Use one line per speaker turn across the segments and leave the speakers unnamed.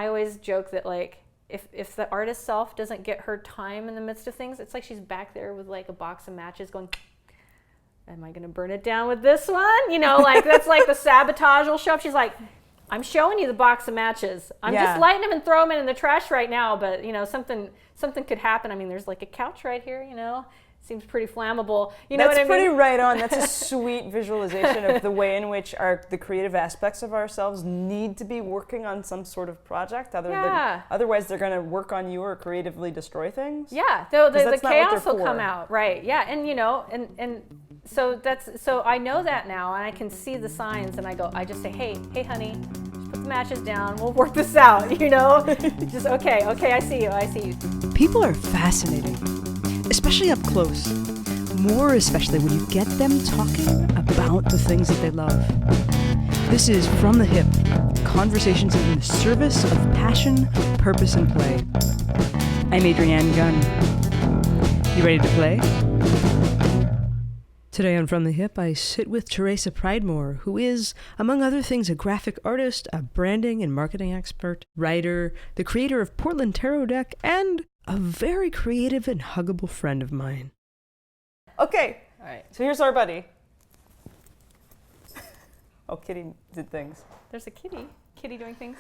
I always joke that like if the artist self doesn't get her time in the midst of things, it's like she's back there with like a box of matches going, am I going to burn it down with this one? You know, like that's like the sabotage will show up. She's like, I'm showing you the box of matches. I'm just lighting them and throwing them in the trash right now. But, you know, something could happen. I mean, there's like a couch right here, you know. Seems pretty flammable. You know what I mean?
That's pretty right on. That's a sweet visualization of the way in which the creative aspects of ourselves need to be working on some sort of project. Otherwise, they're going to work on you or creatively destroy things.
Yeah, the chaos will come out. Right, yeah. And, you know, and so I know that now, and I can see the signs, and I just say, hey, honey, just put the matches down. We'll work this out, you know? Just, okay, I see you.
People are fascinating. Especially up close. More especially when you get them talking about the things that they love. This is From the Hip, conversations in the service of passion, purpose, and play. I'm Adrianne Gunn. You ready to play? Today on From the Hip, I sit with Theresa Pridemore, who is, among other things, a graphic artist, a branding and marketing expert, writer, the creator of Portland Tarot Deck, and a very creative and huggable friend of mine.
Okay.
All right.
So here's our buddy. Oh, Kitty did things.
There's a kitty. Kitty doing things.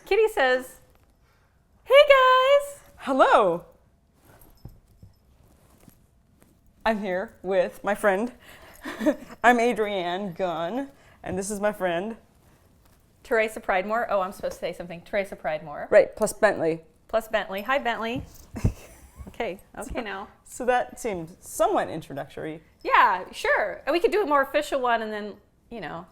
Kitty says, hey guys.
Hello. I'm here with my friend. I'm Adrianne Gunn, and this is my friend.
Theresa Pridemore. Oh, I'm supposed to say something. Theresa Pridemore.
Right, plus Bentley.
Hi, Bentley. Okay now.
So that seemed somewhat introductory.
Yeah, sure. And we could do a more official one and then, you know.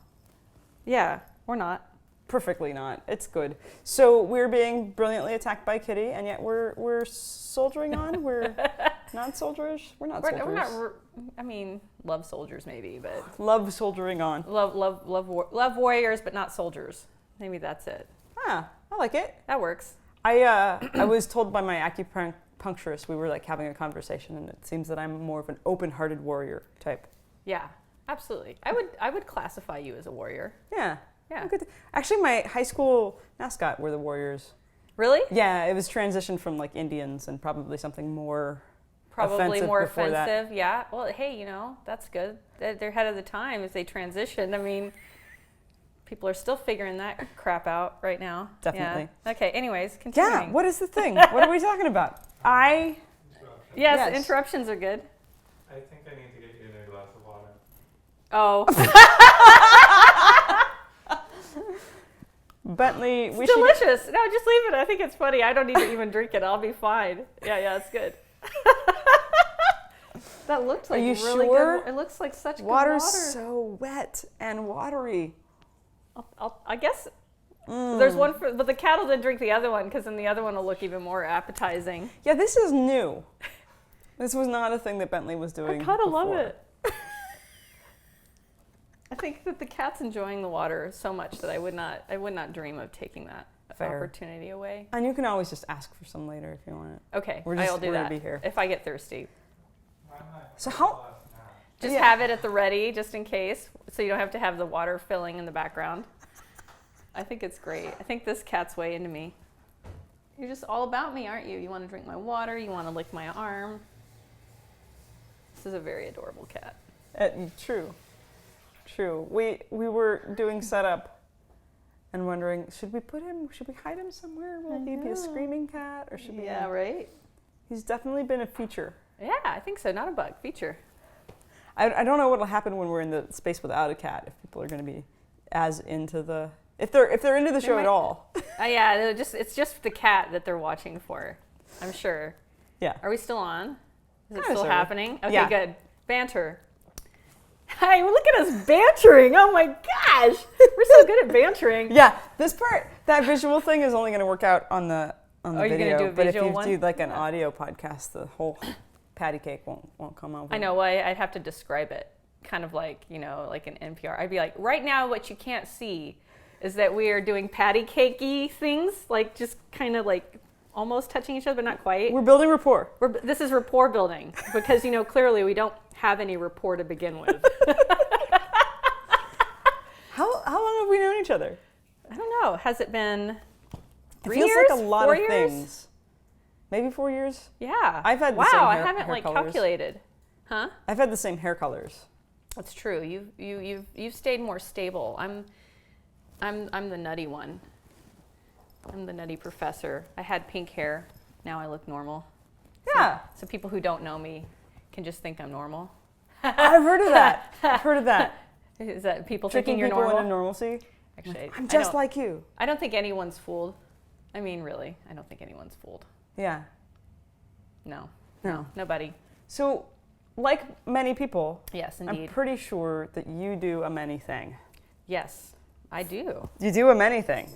Yeah, or not.
Perfectly not. It's good. So we're being brilliantly attacked by Kitty, and yet we're soldiering on. We're not soldiers. We're not soldiers.
We're not. I mean, love soldiers maybe, but
love soldiering on.
Love warriors, but not soldiers. Maybe that's it.
Ah, I like it.
That works.
I was told by my acupuncturist, we were like having a conversation, and it seems that I'm more of an open-hearted warrior type.
Yeah, absolutely. I would classify you as a warrior.
Yeah.
Yeah.
Actually, my high school mascot were the Warriors.
Really?
Yeah, it was transitioned from like Indians and probably something more
offensive. Yeah. Well, hey, you know, that's good. They're ahead of the time if they transition. I mean, people are still figuring that crap out right now.
Definitely.
Yeah. Okay, anyways, continuing.
Yeah, what is the thing? What are we talking about?
Yes, interruptions are good.
I think I need to get you a glass of water.
Oh.
Bentley,
it's delicious. No, just leave it. I think it's funny. I don't need to even drink it. I'll be fine. Yeah, it's good. That looked like really
sure?
good. It looks like such good
water.
Water's
so wet and watery.
I guess there's one but the cat will then drink the other one because then the other one will look even more appetizing.
Yeah, this is new. This was not a thing that Bentley was doing.
I kind of love it. I think that the cat's enjoying the water so much that I would not dream of taking that opportunity away.
And you can always just ask for some later if you want it.
Okay, I'll do that
be here.
if I get thirsty.
So how?
Just have it at the ready, just in case, so you don't have to have the water filling in the background. I think it's great. I think this cat's way into me. You're just all about me, aren't you? You want to drink my water. You want to lick my arm. This is a very adorable cat.
True. We were doing setup and wondering, should we hide him somewhere? Will he be a screaming cat or should we?
Yeah, right.
He's definitely been a feature.
Yeah, I think so. Not a bug, feature.
I don't know what'll happen when we're in the space without a cat. If people are going to be as into the if they're into the show at all.
Yeah, it's just the cat that they're watching for. I'm sure.
Yeah.
Are we still on? Is it still happening? Okay,
yeah.
Good. Banter. Hi, look at us bantering. Oh my gosh. We're so good at bantering.
Yeah, this part, that visual thing is only going to work out on the video.
You're going to do a visual
but if you do like an audio podcast, the whole patty cake won't come over.
I know. Well, I'd have to describe it, kind of like, you know, like an NPR. I'd be like, right now what you can't see is that we are doing patty cakey things, like just kind of like almost touching each other, but not quite.
We're building rapport.
This is rapport building because, you know, clearly we don't have any rapport to begin with.
How long have we known known each other?
I don't know. Has it been 3
It feels
years?
like a lot
4
of
years?
things. Maybe 4 years?
Yeah.
I've had the
wow,
same
I
hair-
haven't
hair
like
colors.
calculated. Huh?
I've had the same hair colors.
That's true. You've stayed more stable. I'm the nutty one. I'm the nutty professor. I had pink hair. Now I look normal.
Yeah.
So people who don't know me can just think I'm normal.
I've heard of that. I've heard of that.
Is that people
Tricking
thinking you're
people
normal?
into normalcy.
Actually,
I'm
I
just
don't-
like you.
I don't think anyone's fooled. I mean, really, I don't think anyone's fooled.
Yeah.
No,
No.
nobody.
So, like many people,
Yes,
I'm
indeed.
pretty sure that you do a many thing.
Yes, I do.
You do a many thing.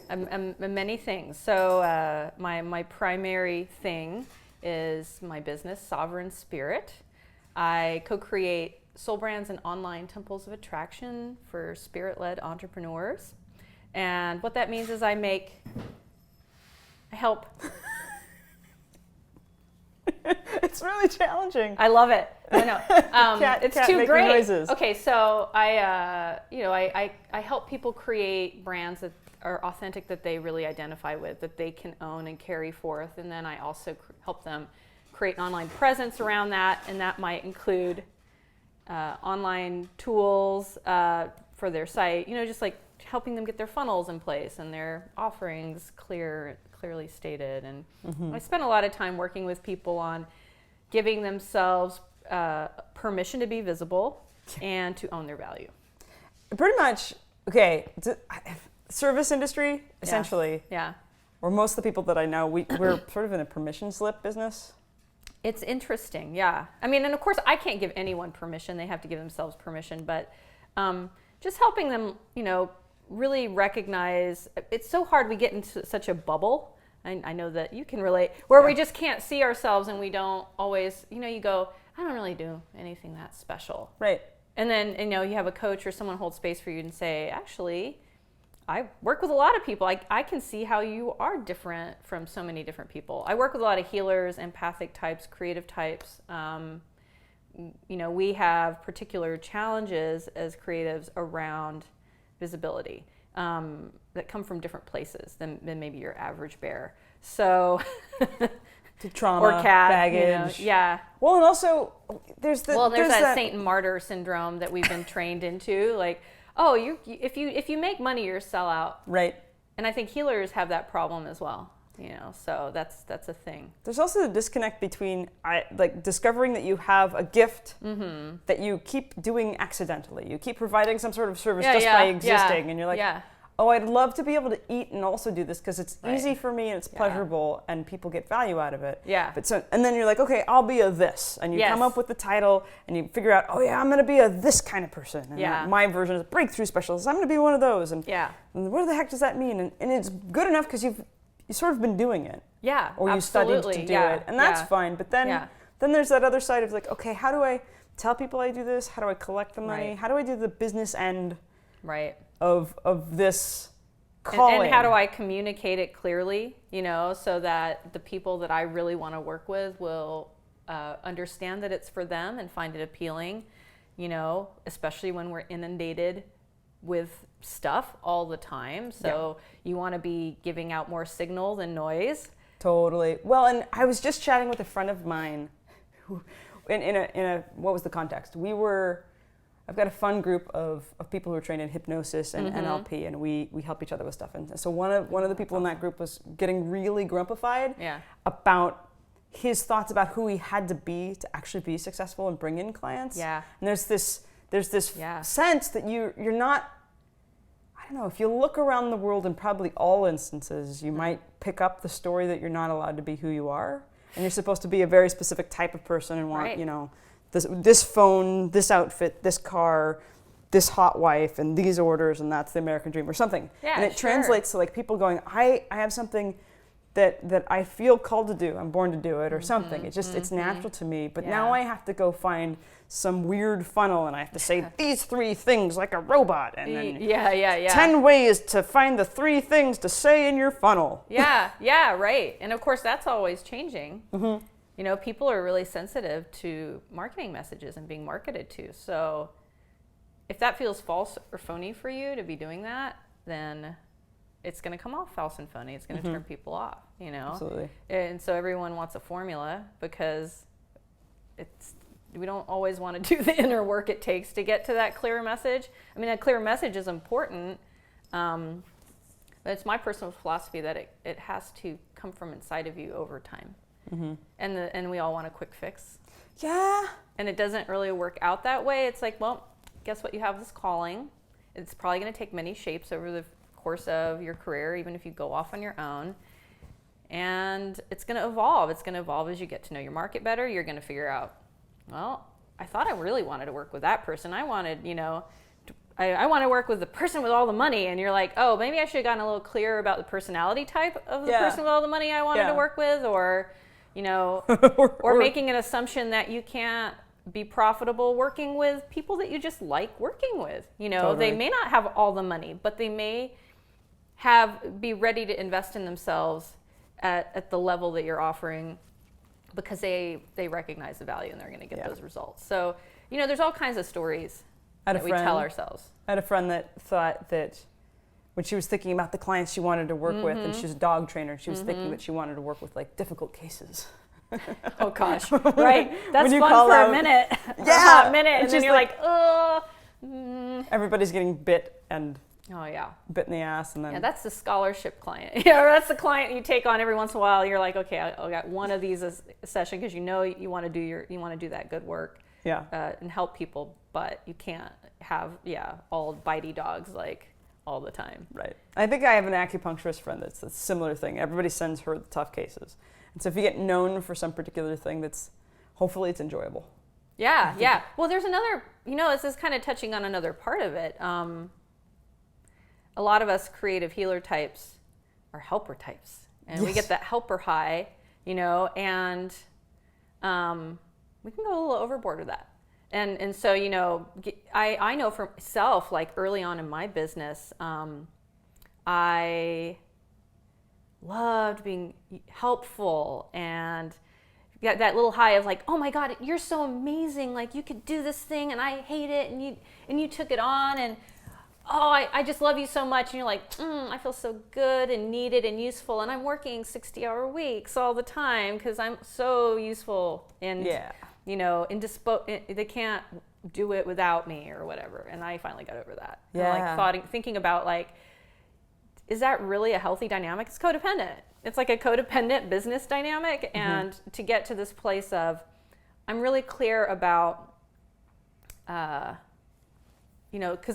Many things. So my primary thing is my business, Sovereign Spirit. I co-create soul brands and online temples of attraction for spirit-led entrepreneurs. And what that means is I help.
It's really challenging.
I love it. I know. It's
cat
too
making
great.
noises.
Okay, so I help people create brands that are authentic, that they really identify with, that they can own and carry forth, and then I also help them create an online presence around that, and that might include online tools for their site. Just like helping them get their funnels in place and their offerings clearly stated. And I spent a lot of time working with people on giving themselves permission to be visible and to own their value.
Pretty much, okay, service industry, essentially,
Yeah.
or most of the people that I know, we're sort of in a permission slip business.
It's interesting, yeah. I mean, and of course, I can't give anyone permission. They have to give themselves permission. But just helping them, really recognize, it's so hard. We get into such a bubble. I know that you can relate, where we just can't see ourselves, and we don't always, you go, I don't really do anything that special.
Right.
And then, you have a coach or someone hold space for you and say, actually, I work with a lot of people. I can see how you are different from so many different people. I work with a lot of healers, empathic types, creative types. We have particular challenges as creatives around visibility that come from different places than maybe your average bear. So,
To trauma,
or cat,
baggage.
yeah.
Well, and also there's
that Saint Martyr Syndrome that we've been trained into. Like, oh, if you make money, you're a sellout.
Right.
And I think healers have that problem as well. So that's a thing.
There's also the disconnect between discovering that you have a gift that you keep doing accidentally. You keep providing some sort of service by existing, and you're like, oh, I'd love to be able to eat and also do this because it's easy for me and it's pleasurable and people get value out of it.
Yeah.
And then you're like, okay, I'll be a this, and you come up with the title and you figure out, oh yeah, I'm gonna be a this kind of person. And my version is a breakthrough specialist. I'm gonna be one of those. And what the heck does that mean? And it's good enough because you've sort of been doing it.
Yeah.
Or you studied to do it, and that's fine. But then there's that other side of like, okay, how do I tell people I do this? How do I collect the money?
Right.
How do I do the business end?
Right.
Of this calling.
And how do I communicate it clearly, so that the people that I really want to work with will understand that it's for them and find it appealing, especially when we're inundated with stuff all the time. So you want to be giving out more signal than noise.
Totally. Well, and I was just chatting with a friend of mine who, in a what was the context? I've got a fun group of people who are trained in hypnosis and NLP, and we help each other with stuff. And so one of the people in that group was getting really grumpified about his thoughts about who he had to be to actually be successful and bring in clients.
Yeah.
And there's this sense that you're not, I don't know, if you look around the world in probably all instances, you might pick up the story that you're not allowed to be who you are, and you're supposed to be a very specific type of person and want, this phone, this outfit, this car, this hot wife, and these orders, and that's the American dream or something.
Yeah,
and it translates to like people going, I have something that I feel called to do. I'm born to do it or something. It's just, it's natural to me. But now I have to go find some weird funnel and I have to say these 3 things like a robot. And then 10 ways to find the 3 things to say in your funnel.
Yeah, right. And of course, that's always changing. People are really sensitive to marketing messages and being marketed to. So if that feels false or phony for you to be doing that, then it's going to come off false and phony. It's going to turn people off,
Absolutely.
And so everyone wants a formula because we don't always want to do the inner work it takes to get to that clear message. I mean, a clear message is important, but it's my personal philosophy that it has to come from inside of you over time. And we all want a quick fix.
Yeah.
And it doesn't really work out that way. It's like, well, guess what? You have this calling. It's probably going to take many shapes over the course of your career, even if you go off on your own. And it's going to evolve. It's going to evolve as you get to know your market better. You're going to figure out, well, I thought I really wanted to work with that person. I wanted, I want to work with the person with all the money. And you're like, oh, maybe I should have gotten a little clearer about the personality type of the person with all the money I wanted to work with, or, or making an assumption that you can't be profitable working with people that you just like working with.
Totally.
They may not have all the money, but they may be ready to invest in themselves at the level that you're offering, because they recognize the value and they're going to get those results. So, there's all kinds of stories that we tell ourselves.
I had a friend that thought that when she was thinking about the clients she wanted to work with, and she was a dog trainer, she was thinking that she wanted to work with like difficult cases.
Oh gosh, right? That's
when you
fun
call
for
out,
a minute.
Yeah,
for a hot minute, and
it's
then
just
you're like, oh.
Everybody's getting bit and
Oh yeah.
bit in the ass, and then
that's the scholarship client. Yeah, that's the client you take on every once in a while. You're like, okay, I got one of these a session because you want to do that good work.
Yeah.
And help people, but you can't have all bitey dogs like all the time.
Right. I think I have an acupuncturist friend that's a similar thing. Everybody sends her the tough cases, and so if you get known for some particular thing, hopefully it's enjoyable.
Yeah, yeah. Well, there's another. This is kind of touching on another part of it. A lot of us creative healer types are helper types, and we get that helper high, and we can go a little overboard with that. And so, I know for myself, like early on in my business, I loved being helpful and got that little high of like, oh my God, you're so amazing. Like you could do this thing and I hate it. And you took it on, and oh, I just love you so much. And you're like, I feel so good and needed and useful. And I'm working 60-hour weeks all the time because I'm so useful. And, they can't do it without me or whatever. And I finally got over that.
Yeah.
And thinking about like, is that really a healthy dynamic? It's codependent. It's like a codependent business dynamic. And to get to this place of, I'm really clear about, because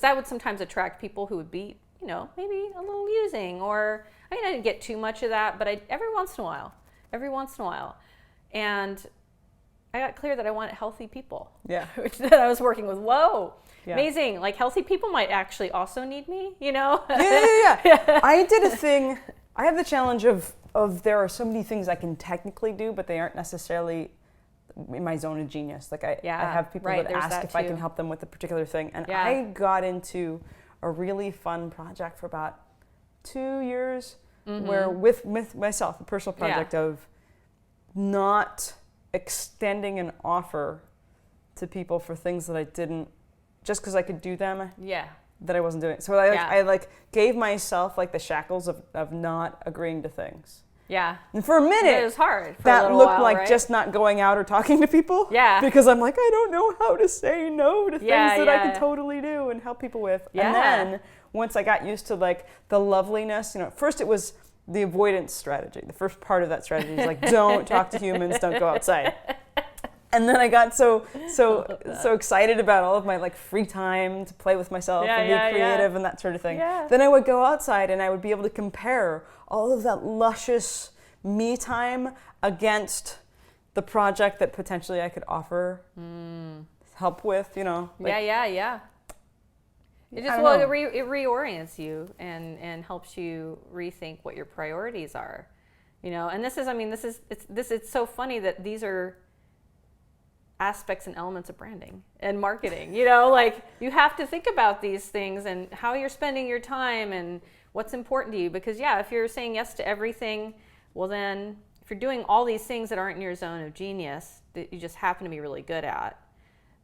that would sometimes attract people who would be, maybe a little amusing, or I didn't get too much of that, but every once in a while. And I got clear that I wanted healthy people.
Yeah.
Which that I was working with. Whoa.
Yeah.
Amazing. Like healthy people might actually also need me,
Yeah. I did a thing. I have the challenge of there are so many things I can technically do, but they aren't necessarily in my zone of genius. Like I have people that ask if I can help them with a particular thing. And I got into a really fun project for about 2 years where with myself, a personal project of not extending an offer to people for things that I didn't, just because I could do them.
Yeah.
That I wasn't doing. So I gave myself like the shackles of not agreeing to things.
Yeah.
And for a minute,
it was hard.
That looked like just not going out or talking to people.
Yeah.
Because I'm like, I don't know how to say no to things that I can totally do and help people with. Yeah. And then once I got used to like the loveliness, at first it was the avoidance strategy. The first part of that strategy is like, don't talk to humans, don't go outside. And then I got so excited about all of my like free time to play with myself and be creative and that sort of thing. Yeah. Then I would go outside and I would be able to compare all of that luscious me time against the project that potentially I could offer help with, Like,
yeah. It just it reorients you and helps you rethink what your priorities are, And it's so funny that these are aspects and elements of branding and marketing. Like you have to think about these things and how you're spending your time and what's important to you. Because if you're saying yes to everything, well then if you're doing all these things that aren't in your zone of genius that you just happen to be really good at,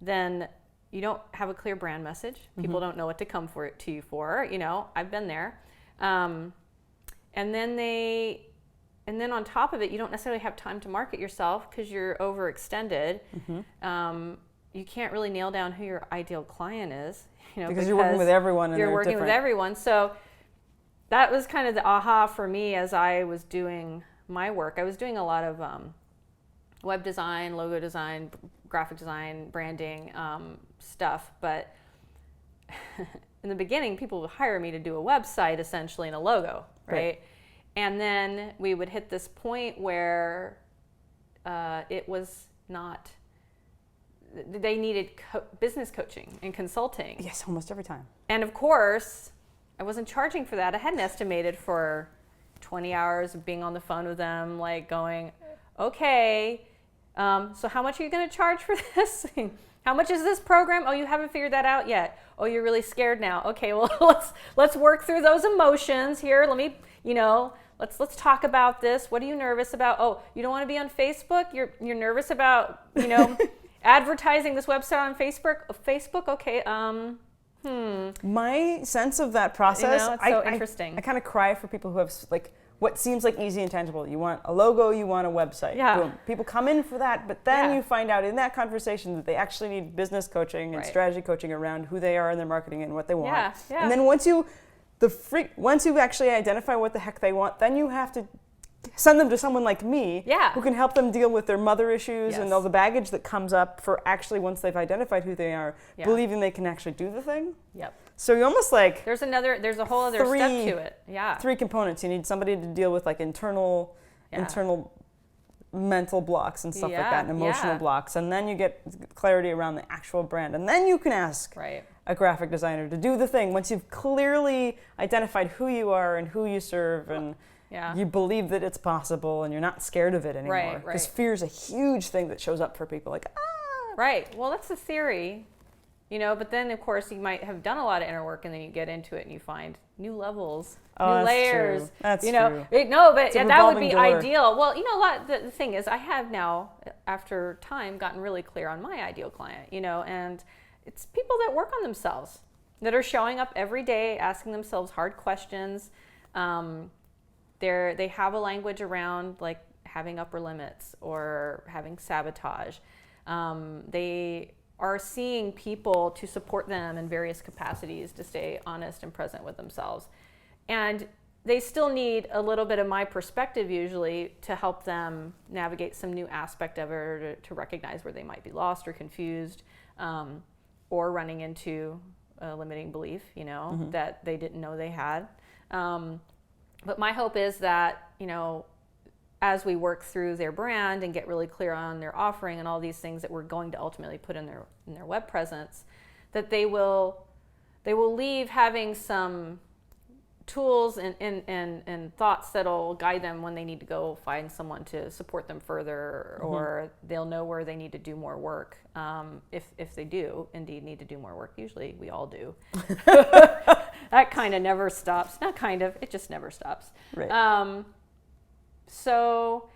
then you don't have a clear brand message. People don't know what to come to you for. I've been there. And then on top of it, you don't necessarily have time to market yourself because you're overextended. You can't really nail down who your ideal client is.
Because you're working with everyone. And
you're working with everyone. So that was kind of the aha for me as I was doing my work. I was doing a lot of web design, logo design, graphic design, branding stuff. But in the beginning, people would hire me to do a website essentially and a logo, right? And then we would hit this point where it was not, they needed business coaching and consulting.
Yes, almost every time.
And of course, I wasn't charging for that. I hadn't estimated for 20 hours of being on the phone with them, like going, okay, so how much are you going to charge for this? How much is this program? Oh, you haven't figured that out yet. Oh, you're really scared now. Okay, well, let's work through those emotions here. Let me, let's talk about this. What are you nervous about? Oh, you don't want to be on Facebook? You're nervous about, advertising this website on Facebook? Facebook? Okay.
My sense of that process,
it's so interesting.
I kind of cry for people who have what seems like easy and tangible. You want a logo, you want a website.
Yeah.
Boom. People come in for that, but then you find out in that conversation that they actually need business coaching and strategy coaching around who they are in their marketing and what they want.
Yeah.
And then once you actually identify what the heck they want, then you have to send them to someone like me who can help them deal with their mother issues and all the baggage that comes up for actually, once they've identified who they are, believing they can actually do the thing.
Yep.
So you almost like...
There's a whole other step to it. Yeah.
3 components. You need somebody to deal with like internal mental blocks and stuff like that, and emotional blocks. And then you get clarity around the actual brand. And then you can ask a graphic designer to do the thing once you've clearly identified who you are and who you serve and... You believe that it's possible and you're not scared of it anymore. Because fear is a huge thing that shows up for people. Like,
Right. Well, that's the theory, but then, of course, you might have done a lot of inner work and then you get into it and you find new levels, new layers.
True. That's true.
That would be ideal. Well, the thing is, I have now, after time, gotten really clear on my ideal client, and it's people that work on themselves, that are showing up every day, asking themselves hard questions. They have a language around like having upper limits or having sabotage. They are seeing people to support them in various capacities to stay honest and present with themselves. And they still need a little bit of my perspective usually to help them navigate some new aspect of it, or to recognize where they might be lost or confused, or running into a limiting belief, that they didn't know they had. But my hope is that, as we work through their brand and get really clear on their offering and all these things that we're going to ultimately put in their web presence, that they will leave having some tools and thoughts that'll guide them when they need to go find someone to support them further, or they'll know where they need to do more work. If they do indeed need to do more work, usually we all do. That kind of never stops. Not kind of, it just never stops.
Right.
So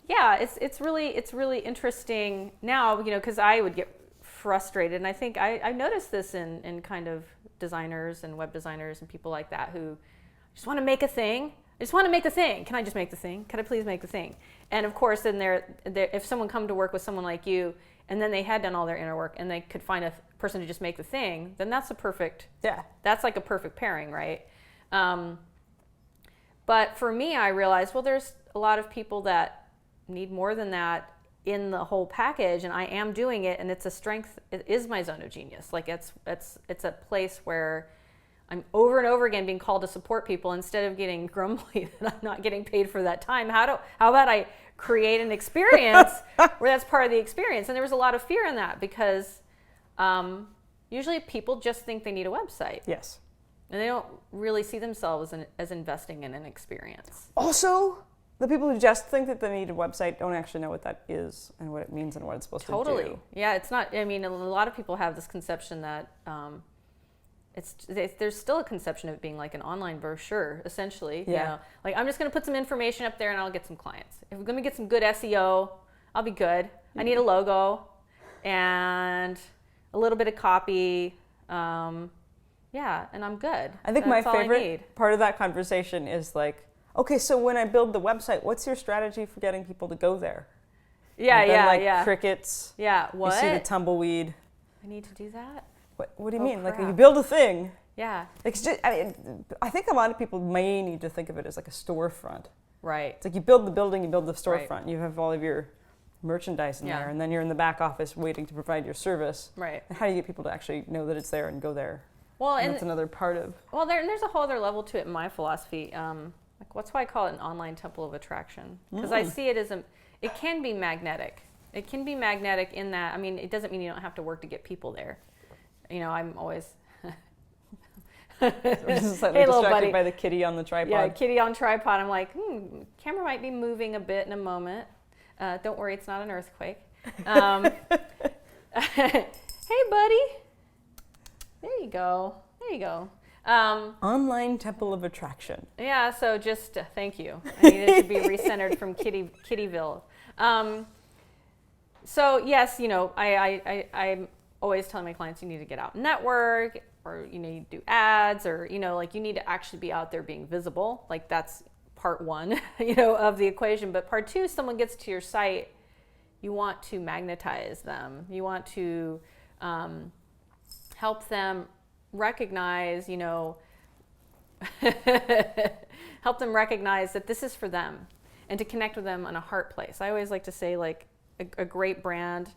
yeah, it's really interesting now, because I would get frustrated, and I think I noticed this in kind of designers and web designers and people like that who just want to make a thing. I just want to make the thing. Can I just make the thing? Can I please make the thing? And of course, then if someone come to work with someone like you, and then they had done all their inner work, and they could find a person to just make the thing, then that's that's like a perfect pairing, right? But for me, I realized, well, there's a lot of people that need more than that in the whole package, and I am doing it, and it's a strength. It is my zone of genius. Like it's a place where I'm over and over again being called to support people instead of getting grumbly that I'm not getting paid for that time. How about I create an experience where that's part of the experience? And there was a lot of fear in that because usually people just think they need a website.
Yes.
And they don't really see themselves as investing in an experience.
Also, the people who just think that they need a website don't actually know what that is and what it means and what it's supposed to do.
Totally. Yeah, it's not, a lot of people have this conception that there's still a conception of it being like an online brochure, essentially.
Yeah.
Like, I'm just going to put some information up there and I'll get some clients. If we're going to get some good SEO, I'll be good. I need a logo and a little bit of copy, yeah, and I'm good.
I think
That's
my
all I
favorite
need.
part of that conversation is like, okay, so when I build the website, what's your strategy for getting people to go there?
Yeah,
And then,
yeah,
like,
yeah.
crickets.
Yeah, what?
You see the tumbleweed.
I need to do that?
What do you
Oh,
mean? Like,
crap.
you build a thing.
Yeah,
It's just, I think a lot of people may need to think of it as like a storefront.
right.
It's like you build the building, you build the storefront.
Right.
You have all of your merchandise in
Yeah.
there, and then you're in the back office waiting to provide your service.
Right.
And how do you get people to actually know that it's there and go there?
Well,
And
and
that's another part of.
well, there's a whole other level to it in my philosophy. Like, that's why I call it an online temple of attraction, because I see it as it can be magnetic. It can be magnetic in that, I mean, it doesn't mean you don't have to work to get people there. You know, I'm always
Just slightly
Hey, little
distracted
buddy.
by the kitty on the tripod.
yeah, kitty on tripod. I'm like, camera might be moving a bit in a moment. Don't worry, it's not an earthquake. Hey, buddy. There you go. There you go.
Online temple of attraction.
Yeah, so just thank you. I needed to be recentered from Kittyville. So yes, you know, I'm always telling my clients you need to get out and network, or you need to do ads, or you know, like you need to actually be out there being visible. Like that's part one, you know, of the equation. But part two, someone gets to your site, you want to magnetize them. You want to help them recognize, you know, help them recognize that this is for them, and to connect with them on a heart place. I always like to say, like, a great brand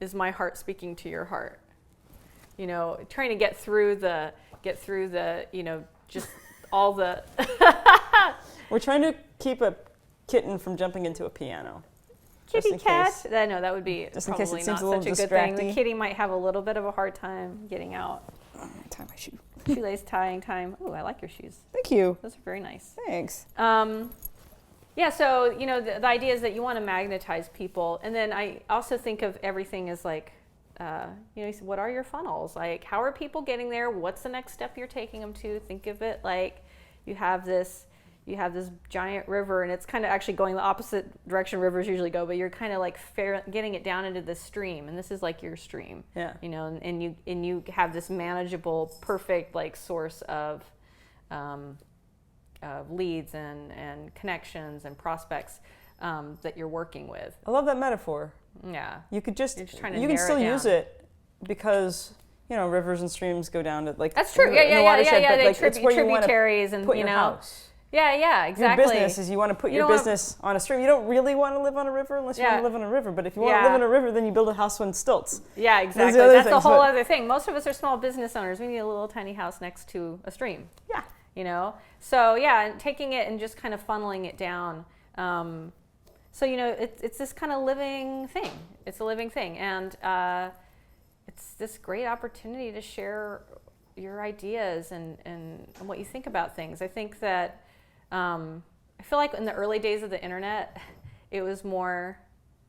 is my heart speaking to your heart. You know, trying to get through the, you know, just all the.
We're trying to keep a kitten from jumping into a piano.
Kitty cat.
case.
No, that would be
Just in case
probably
it
not
seems a little
such a good thing. The
distracting.
kitty might have a little bit of a hard time getting out.
Tie my shoe.
Shoelace tying time. Oh, I like your shoes.
Thank you.
Those are very nice.
Thanks.
Yeah, so, you know, the idea is that you want to magnetize people. And then I also think of everything as like, you know, what are your funnels? Like, how are people getting there? What's the next step you're taking them to? Think of it like you have this giant river, and it's kind of actually going the opposite direction rivers usually go, but you're kind of like getting it down into the stream, and this is like your stream.
Yeah.
You know, and you have this manageable, perfect like source of leads and connections and prospects that you're working with.
I love that metaphor.
Yeah.
You could just,
You're just trying to
you can
narrow
still
it
use
down.
it because, you know, rivers and streams go down to like
That's true.
in
Yeah,
the
yeah,
watershed, but
They
like it's where you want to
tributaries and
put
you
your
know.
house.
Yeah, exactly.
Your business is you want to put
You
your
don't want-
business on a stream. You don't really want to live on a river unless you
Yeah.
want to live on a river. But if you want
Yeah.
to live on a river, then you build a house on stilts.
Yeah, exactly.
other
That's a
things,
whole
but-
other thing. Most of us are small business owners. We need a little tiny house next to a stream.
Yeah.
You know? So yeah, and taking it and just kind of funneling it down. So, you know, it's this kind of living thing. It's a living thing. And it's this great opportunity to share your ideas and what you think about things. I think that I feel like in the early days of the internet, it was more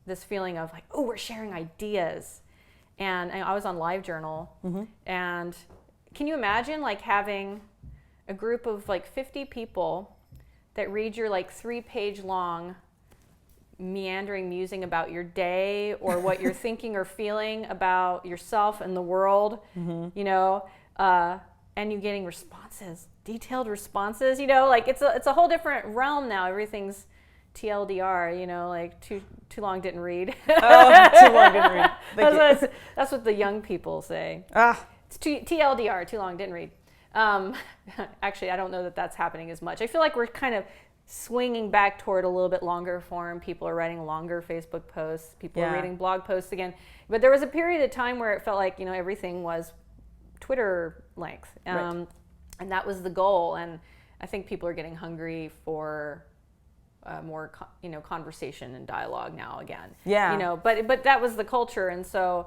this feeling of like, oh, we're sharing ideas. And I was on LiveJournal. And can you imagine like having a group of like 50 people that read your like 3-page long meandering musing about your day or what you're thinking or feeling about yourself and the world, you know, and you getting responses, detailed responses, you know, like it's a whole different realm now. Everything's TLDR, you know, like too long didn't read.
Oh, too long didn't read. Thank you.
That's what the young people say.
Ah,
It's TLDR, too long didn't read. Actually, I don't know that that's happening as much. I feel like we're kind of swinging back toward a little bit longer form. People are writing longer Facebook posts. People are
Yeah.
reading blog posts again. But there was a period of time where it felt like, you know, everything was Twitter length.
Right.
And that was the goal. And I think people are getting hungry for more, conversation and dialogue now again.
Yeah.
You know, but that was the culture. And so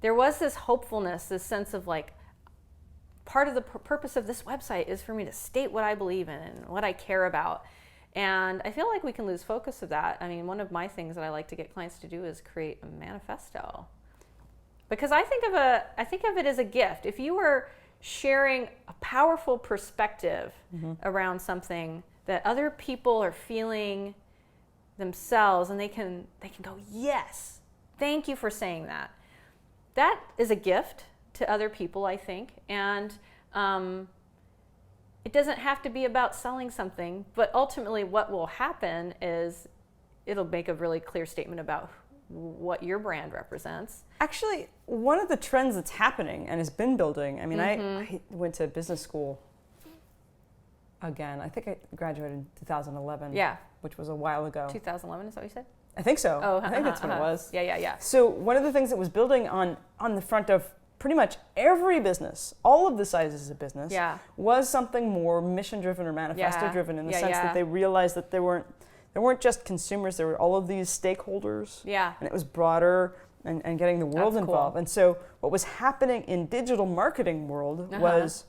there was this hopefulness, this sense of like, part of the purpose of this website is for me to state what I believe in and what I care about. And I feel like we can lose focus of that. I mean, one of my things that I like to get clients to do is create a manifesto. Because I think of it as a gift. If you were sharing a powerful perspective around something that other people are feeling themselves, and they can go, yes, Thank you for saying that. That is a gift to other people, I think. And it doesn't have to be about selling something, but ultimately what will happen is it'll make a really clear statement about what your brand represents.
Actually, one of the trends that's happening and has been building, I mean, I went to business school again. I think I graduated in 2011, which was a while ago.
2011 is that what you said?
I think so.
Oh,
I think that's when it was.
Yeah.
So one of the things that was building on the front of pretty much every business, all of the sizes of business, was something more mission-driven or manifesto-driven in the sense that they realized that there weren't just consumers, there were all of these stakeholders.
Yeah.
And it was broader and getting the world involved. Cool. And so what was happening in digital marketing world was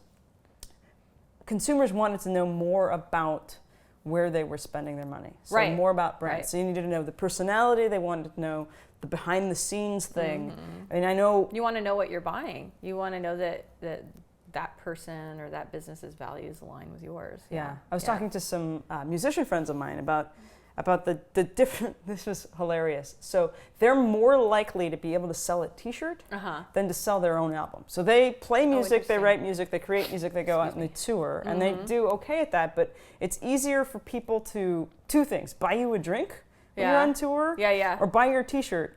consumers wanted to know more about where they were spending their money. So more about brands. Right. So you needed to know the personality, they wanted to know the behind the scenes thing. I mean, I know
you want to know what you're buying. You want to know that person or that business's values align with yours.
Yeah. I was talking to some musician friends of mine about the different, this was hilarious. So they're more likely to be able to sell a t-shirt than to sell their own album. So they play music, they write music, they create music, they go out and they tour, and they do okay at that, but it's easier for people to, two things, buy you a drink when you're on tour, or buy your t-shirt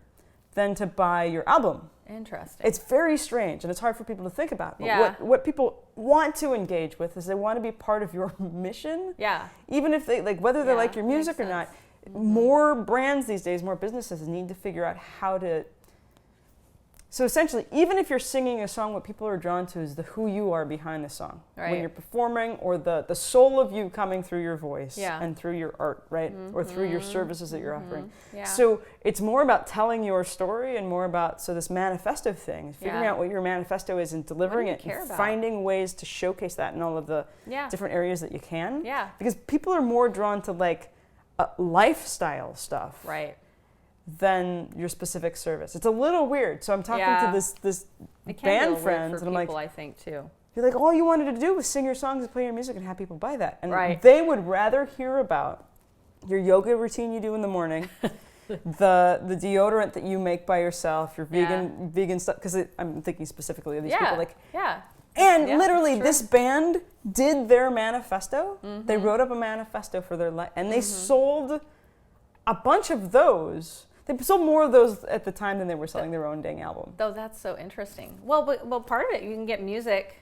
than to buy your album.
Interesting.
It's very strange, and it's hard for people to think about. But what people want to engage with is they want to be part of your mission. Yeah. Even if they whether they like your music or not. More brands these days, more businesses need to figure out how to. So essentially, even if you're singing a song, what people are drawn to is the who you are behind the song. Right. When you're performing, or the soul of you coming through your voice and through your art, right? Or through your services that you're offering. Yeah. So it's more about telling your story and more about, so this manifesto thing, figuring out what your manifesto is and delivering it, and finding ways to showcase that in all of the different areas that you can. Yeah. Because people are more drawn to lifestyle stuff. Right. Than your specific service. It's a little weird. So I'm talking to this band friends, and I'm like,
I think too.
You're like, all you wanted to do was sing your songs and play your music and have people buy that. And they would rather hear about your yoga routine you do in the morning, the deodorant that you make by yourself, your vegan stuff. Because I'm thinking specifically of these people. And literally, this band did their manifesto. They wrote up a manifesto for their life, and they sold a bunch of those. They sold more of those at the time than they were selling their own dang album.
Oh, that's so interesting. Well, part of it, you can get music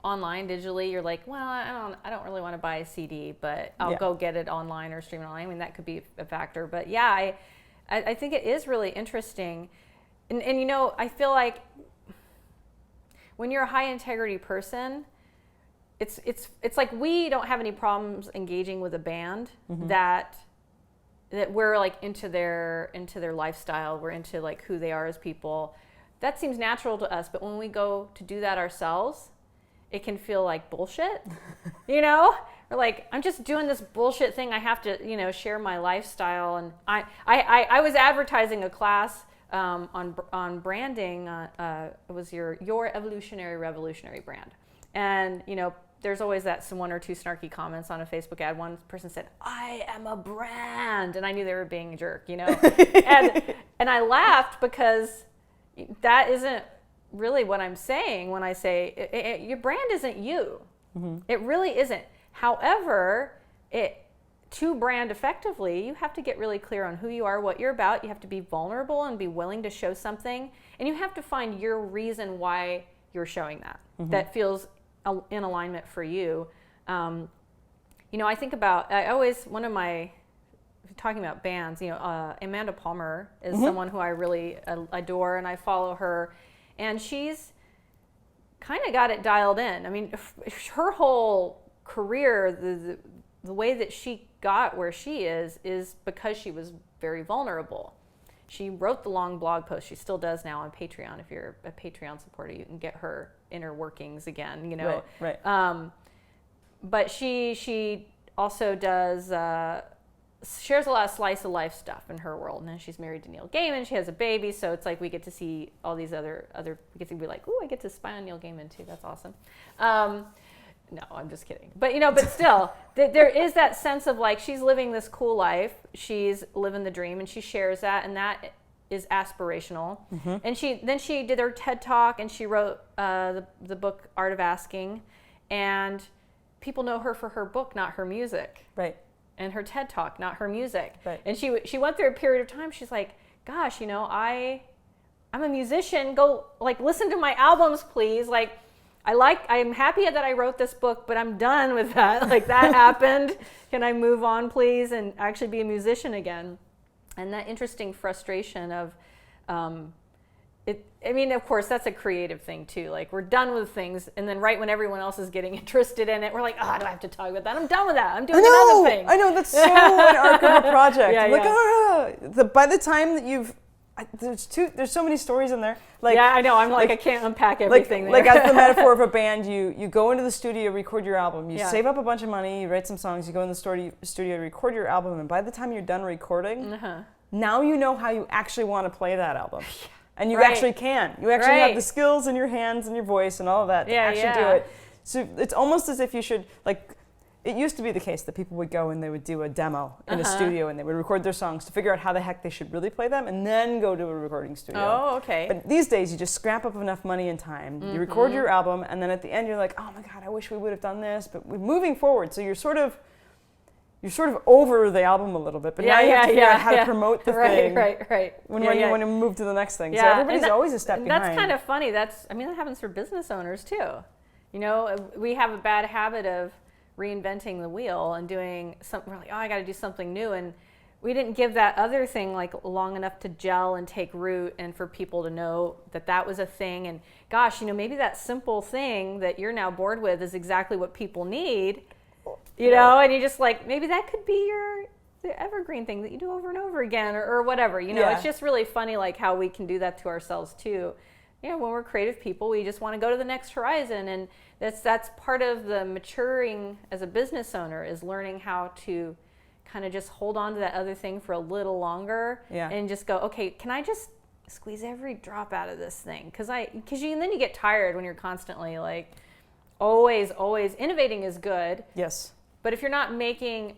online digitally. You're like, well, I don't really want to buy a CD, but I'll go get it online or stream it online. I mean, that could be a factor. But I think it is really interesting. And I feel like when you're a high integrity person, it's like we don't have any problems engaging with a band that we're into their lifestyle, we're into who they are as people. That seems natural to us, but when we go to do that ourselves, it can feel like bullshit. We're like, I'm just doing this bullshit thing. I have to, share my lifestyle. And I was advertising a class on branding. It was your evolutionary revolutionary brand, and there's always that one or two snarky comments on a Facebook ad. One person said, "I am a brand," and I knew they were being a jerk, and I laughed because that isn't really what I'm saying when I say your brand isn't you. It really isn't. However, to brand effectively, you have to get really clear on who you are, what you're about. You have to be vulnerable and be willing to show something, and you have to find your reason why you're showing that. That feels in alignment for you. I think about, talking about bands, Amanda Palmer is someone who I really adore, and I follow her, and she's kind of got it dialed in. I mean, her whole career, the way that she got where she is because she was very vulnerable. She wrote the long blog post. She still does now on Patreon. If you're a Patreon supporter, you can get her inner workings again. Right. But she also does shares a lot of slice of life stuff in her world. And then she's married to Neil Gaiman. She has a baby, so it's like we get to see all these other. We get to be like, ooh, I get to spy on Neil Gaiman too. That's awesome. No, I'm just kidding. But but still, there is that sense of she's living this cool life. She's living the dream, and she shares that, and that is aspirational. And she did her TED Talk, and she wrote the book Art of Asking, and people know her for her book, not her music.
Right.
And her TED Talk, not her music.
Right.
And she went through a period of time, she's like, gosh, you know, I'm a musician, go like listen to my albums, please. Like I'm happy that I wrote this book, but I'm done with that. Like that happened. Can I move on, please, and actually be a musician again? And that interesting frustration of it. I mean, of course, that's a creative thing too. Like we're done with things, and then right when everyone else is getting interested in it, we're like, oh, do I have to talk about that? I'm done with that. I'm doing another thing.
I know, that's so an arc of a project.
Yeah,
like, by the time that you've there's so many stories in there. Like,
yeah, I know. I'm like I can't unpack everything.
Like as the metaphor of a band, you go into the studio, record your album, you
Yeah.
save up a bunch of money, you write some songs, you go in the studio, record your album, and by the time you're done recording, now you know how you actually want to play that album. And you actually can. You actually have the skills in your hands and your voice and all of that to actually do it. So it's almost as if you should, like, it used to be the case that people would go and they would do a demo in a studio and they would record their songs to figure out how the heck they should really play them and then go to a recording studio.
Oh, okay.
But these days you just scrap up enough money and time, you record your album, and then at the end you're like, oh my God, I wish we would have done this, but we're moving forward. So you're sort of over the album a little bit, but now you have to figure out how to promote the thing.
Right.
When you want to move to the next thing.
Yeah.
So everybody's always a step behind.
That's kind of funny. that happens for business owners too. You know, we have a bad habit of reinventing the wheel and doing something. We're like, oh, I got to do something new, and we didn't give that other thing like long enough to gel and take root, and for people to know that was a thing. And gosh, you know, maybe that simple thing that you're now bored with is exactly what people need. You know, and you just like, maybe that could be the evergreen thing that you do over and over again, or whatever. You know, it's just really funny, like how we can do that to ourselves too. You know, when we're creative people, we just want to go to the next horizon, and that's part of the maturing as a business owner, is learning how to kind of just hold on to that other thing for a little longer, and just go, okay, can I just squeeze every drop out of this thing? Because then you get tired when you're constantly like always innovating is good.
Yes.
But if you're not making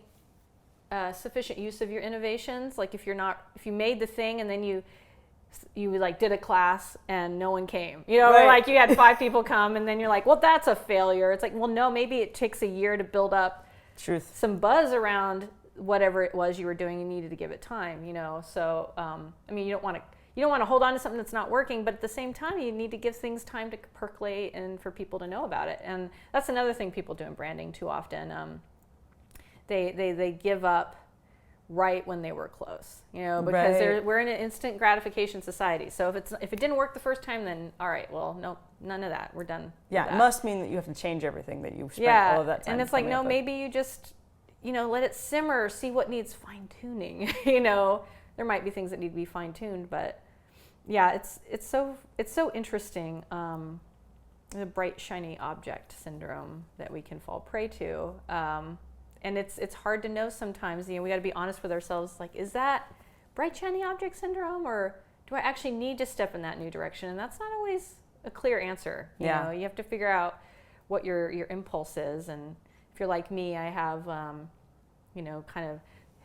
sufficient use of your innovations, like if you made the thing and then you like did a class and no one came, you know, or like you had 5 people come and then you're like, well, that's a failure. It's like, well, no, maybe it takes a year to build up some buzz around whatever it was you were doing. You needed to give it time, you know. So I mean, you don't want to hold on to something that's not working, but at the same time, you need to give things time to percolate and for people to know about it. And that's another thing people do in branding too often. They give up right when they were close, you know, because we're in an instant gratification society. So if it didn't work the first time, then all right, well, no, none of that. We're done.
Yeah, it must mean that you have to change everything that you've spent all of that time.
And it's like, no, maybe you just, you know, let it simmer, see what needs fine tuning. You know, there might be things that need to be fine tuned, but yeah, it's so interesting. The bright shiny object syndrome that we can fall prey to. And it's hard to know sometimes. You know, we got to be honest with ourselves. Like, is that bright shiny object syndrome, or do I actually need to step in that new direction? And that's not always a clear answer. You know, you have to figure out what your impulse is. And if you're like me, I have, you know, kind of,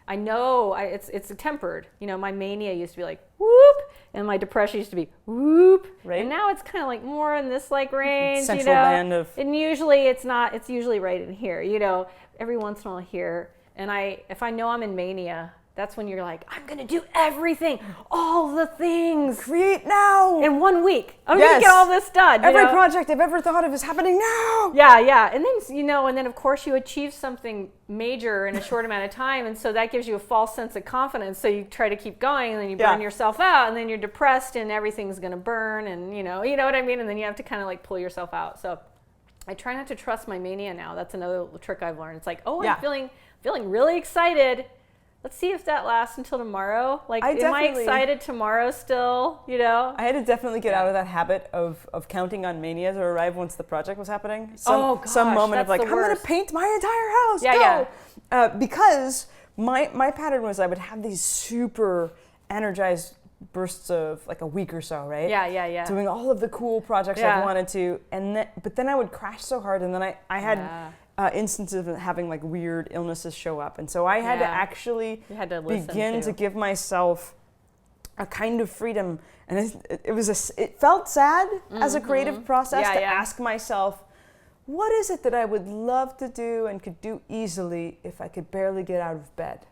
I know it's tempered. You know, my mania used to be like whoop, and my depression used to be whoop. Right. And now it's kind of like more in this like range.
Central
you know?
band of.
And usually it's not. It's usually right in here. You know. Every once in a while here, and if I know I'm in mania, that's when you're like, I'm gonna do everything, all the things,
create now
in 1 week. I'm gonna get all this done.
Every project I've ever thought of is happening now.
Yeah, and then and then of course you achieve something major in a short amount of time, and so that gives you a false sense of confidence. So you try to keep going, and then you burn yourself out, and then you're depressed, and everything's gonna burn, and you know what I mean. And then you have to kind of like pull yourself out. So I try not to trust my mania now. That's another trick I've learned. It's like, I'm feeling really excited. Let's see if that lasts until tomorrow. Like, am I excited tomorrow still? You know?
I had to definitely get out of that habit of counting on mania to arrive once the project was happening.
Some moment
of like, I'm going to paint my entire house.
Yeah.
Because my pattern was I would have these super energized bursts of like a week or so, right?
Yeah.
Doing all of the cool projects I wanted to, but then I would crash so hard, and then I had instances of having like weird illnesses show up, and so I had to actually begin to give myself a kind of freedom, and it felt sad as a creative process to ask myself, what is it that I would love to do and could do easily if I could barely get out of bed?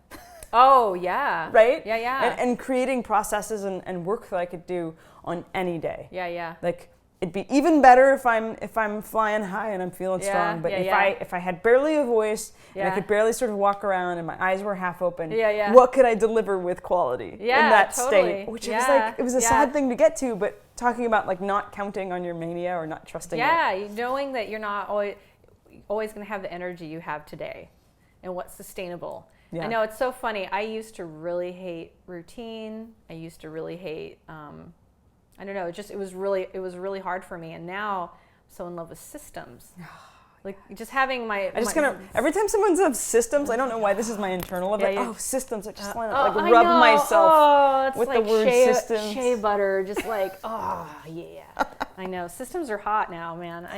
Oh, yeah.
Right?
Yeah, yeah.
And creating processes and work that I could do on any day.
Yeah, yeah.
Like, it'd be even better if I'm flying high and I'm feeling strong. But if I had barely a voice and I could barely sort of walk around and my eyes were half open, what could I deliver with quality in that state? Which was like, it was a sad thing to get to, but talking about like not counting on your mania or not trusting it.
Yeah, knowing that you're not always going to have the energy you have today and what's sustainable. Yeah. I know, it's so funny. I used to really hate routine. I used to really hate, I don't know, it was really hard for me. And now I'm so in love with systems. Like just having
every time someone says systems, I don't know why this is my internal of it. Oh, systems! I just want to rub myself with the word systems.
Shea butter, just like I know systems are hot now, man.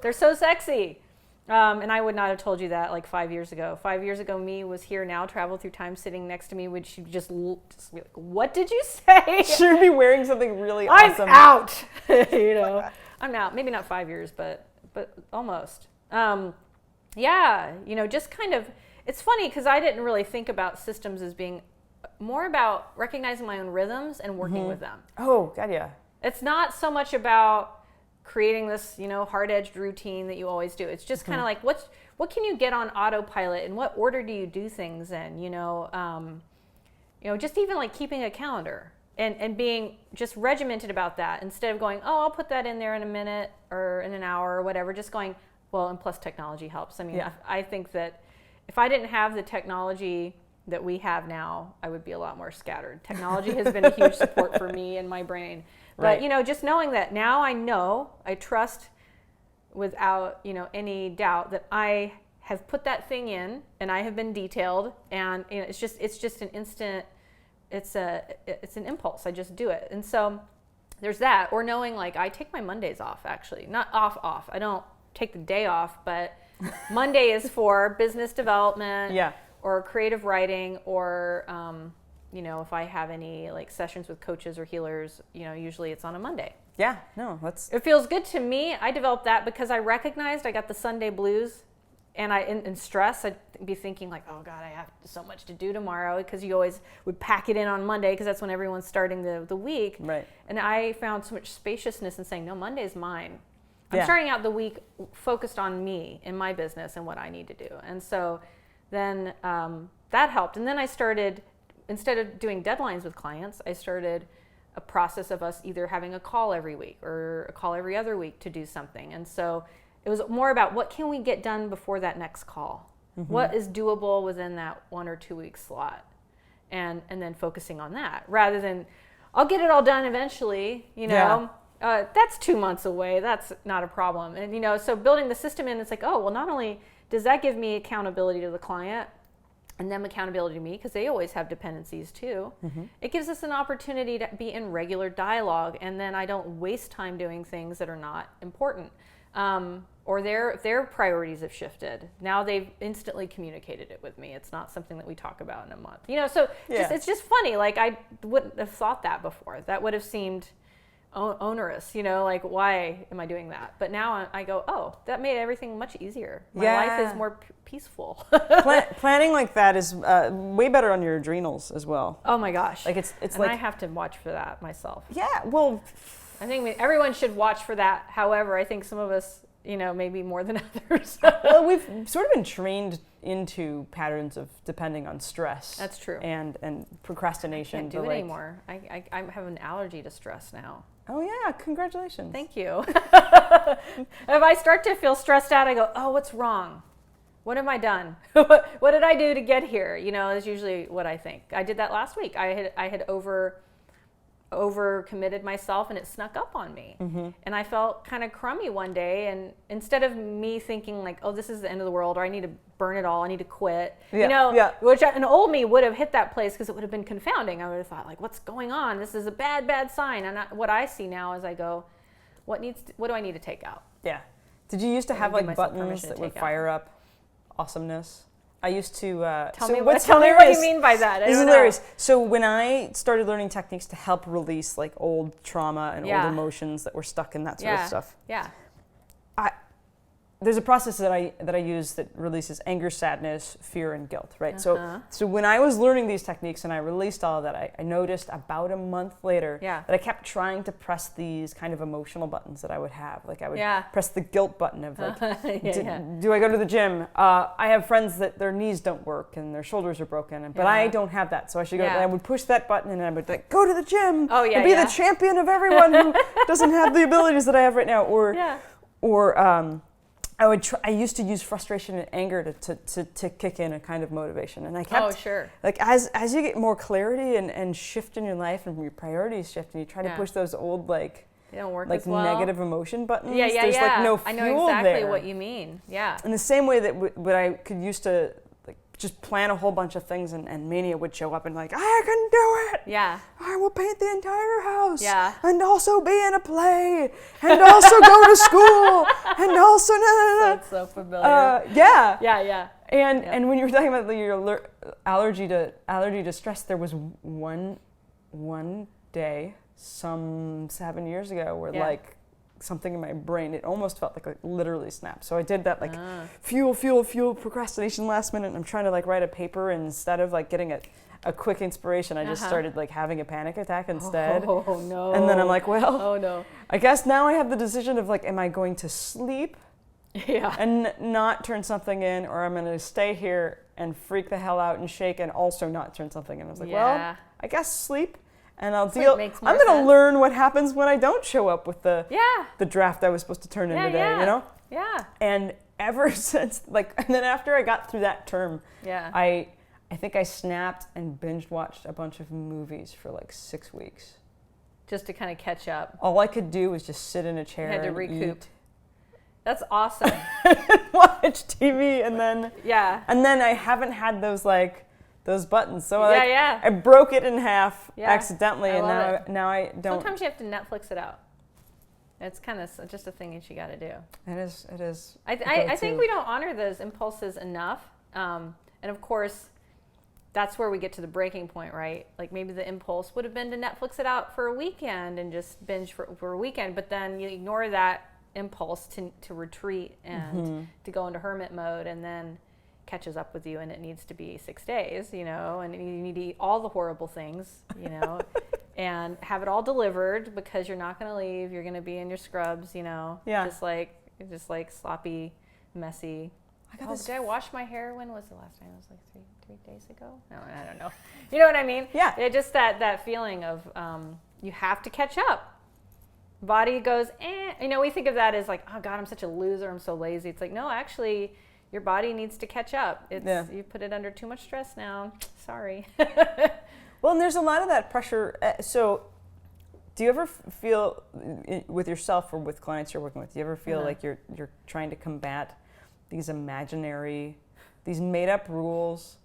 They're so sexy. And I would not have told you that like 5 years ago. 5 years ago, me was here now, traveled through time, sitting next to me. Would she just be like, "What did you say?"
She'd be wearing something really awesome.
I'm out. I'm out. Maybe not 5 years, but almost. Just kind of. It's funny because I didn't really think about systems as being more about recognizing my own rhythms and working with them.
Oh, God, yeah.
It's not so much about creating this, hard-edged routine that you always do. It's just kind of like, what can you get on autopilot and what order do you do things in, just even like keeping a calendar and being just regimented about that instead of going, oh, I'll put that in there in a minute or in an hour or whatever, just going, well, and plus technology helps. I mean, I think that if I didn't have the technology that we have now, I would be a lot more scattered. Technology has been a huge support for me and my brain. But, just knowing that now I trust without, any doubt that I have put that thing in and I have been detailed and it's just an instant, it's an impulse. I just do it. And so there's that. Or knowing like I take my Mondays off actually, not off. I don't take the day off, but Monday is for business development or creative writing or, if I have any like sessions with coaches or healers, usually it's on a Monday.
Yeah, no,
it feels good to me. I developed that because I recognized I got the Sunday blues and in stress, I'd be thinking like, oh God, I have so much to do tomorrow because you always would pack it in on Monday because that's when everyone's starting the week.
Right.
And I found so much spaciousness in saying, no, Monday's mine. I'm starting out the week focused on me and my business and what I need to do. And so then that helped. And then I started, instead of doing deadlines with clients, I started a process of us either having a call every week or a call every other week to do something. And so it was more about what can we get done before that next call? What is doable within that 1 or 2 week slot? And then focusing on that rather than I'll get it all done eventually, that's 2 months away. That's not a problem. And, so building the system in, it's like, oh, well, not only does that give me accountability to the client and them accountability to me, because they always have dependencies too, it gives us an opportunity to be in regular dialogue. And then I don't waste time doing things that are not important. Or their priorities have shifted. Now they've instantly communicated it with me. It's not something that we talk about in a month. It's just funny. Like I wouldn't have thought that before. That would have seemed onerous, like why am I doing that? But now I go, oh, that made everything much easier. My life is more peaceful.
Planning like that is way better on your adrenals as well.
Oh my gosh!
Like it's
and
like
I have to watch for that myself.
Yeah, well,
I think everyone should watch for that. However, I think some of us, maybe more than others.
Well, we've sort of been trained into patterns of depending on stress.
That's true.
And procrastination.
I can't do it anymore. I have an allergy to stress now.
Oh yeah, congratulations.
Thank you. If I start to feel stressed out, I go, oh, what's wrong? What have I done? What did I do to get here? Is usually what I think. I did that last week. I had over committed myself and it snuck up on me. And I felt kind of crummy one day, and instead of me thinking like, oh, this is the end of the world or I need to burn it all, I need to quit, which an old me would have hit that place because it would have been confounding. I would have thought like, what's going on? This is a bad sign. And what I see now is I go, what do I need to take out?
Yeah. Did you used to have like buttons that would fire up awesomeness? I used to
Tell me what you mean by that.
This is hilarious. So when I started learning techniques to help release like old trauma and old emotions that were stuck in that sort of stuff.
Yeah.
There's a process that I use that releases anger, sadness, fear, and guilt, right? So when I was learning these techniques and I released all of that, I noticed about a month later that I kept trying to press these kind of emotional buttons that I would have. Like I would press the guilt button of like, do I go to the gym? I have friends that their knees don't work and their shoulders are broken, but I don't have that, so I should go. And I would push that button and I would like, go to the gym and be the champion of everyone who doesn't have the abilities that I have right now. I used to use frustration and anger to kick in a kind of motivation, and I kept like as you get more clarity and shift in your life and your priorities shift, and you try to push those old like
they don't work
like
as well.
negative emotion buttons. There's like no fuel there.
I know exactly what you mean. Yeah.
In the same way that what I could used to like just plan a whole bunch of things, and mania would show up and like, I can do it.
Yeah.
I will paint the entire house.
Yeah.
And also be in a play. And also go to school. And also
That's so familiar.
Yeah. And when you were talking about your allergy to stress, there was one day some 7 years ago where like something in my brain, it almost felt like literally snapped. So I did that like fuel procrastination last minute, and I'm trying to like write a paper, and instead of like getting a quick inspiration, I just started like having a panic attack instead.
Oh no.
And then I'm like, well, I guess now I have the decision of like, am I going to sleep and not turn something in, or I'm going to stay here and freak the hell out and shake and also not turn something in. I was like, well, I guess sleep. And I'll deal. I'm going to learn what happens when I don't show up with the draft I was supposed to turn in today. You know?
Yeah.
And ever since, like, and then after I got through that term, I think I snapped and binge watched a bunch of movies for like 6 weeks.
Just to kind of catch up.
All I could do was just sit in a chair.
You had to
and
recoup.
Eat.
That's awesome.
Watch TV and then I haven't had those like. Those buttons. So I broke it in half accidentally, and now I don't.
Sometimes you have to Netflix it out. It's kind of just a thing that you got to do.
It is.
I think we don't honor those impulses enough, and of course, that's where we get to the breaking point, right? Like maybe the impulse would have been to Netflix it out for a weekend and just binge for a weekend, but then you ignore that impulse to retreat and to go into hermit mode, and then catches up with you, and it needs to be 6 days, you know, and you need to eat all the horrible things, you know, and have it all delivered because you're not going to leave. You're going to be in your scrubs, you know, just like sloppy, messy. Did I wash my hair? When was the last time? It was like three days ago. No, I don't know. You know what I mean?
Yeah.
It just that feeling of you have to catch up. Body goes, you know, we think of that as like, oh God, I'm such a loser. I'm so lazy. It's like, no, actually. Your body needs to catch up. You put it under too much stress now. Sorry.
Well, and there's a lot of that pressure. So do you ever feel with yourself or with clients you're working with, do you ever feel like you're trying to combat these made up rules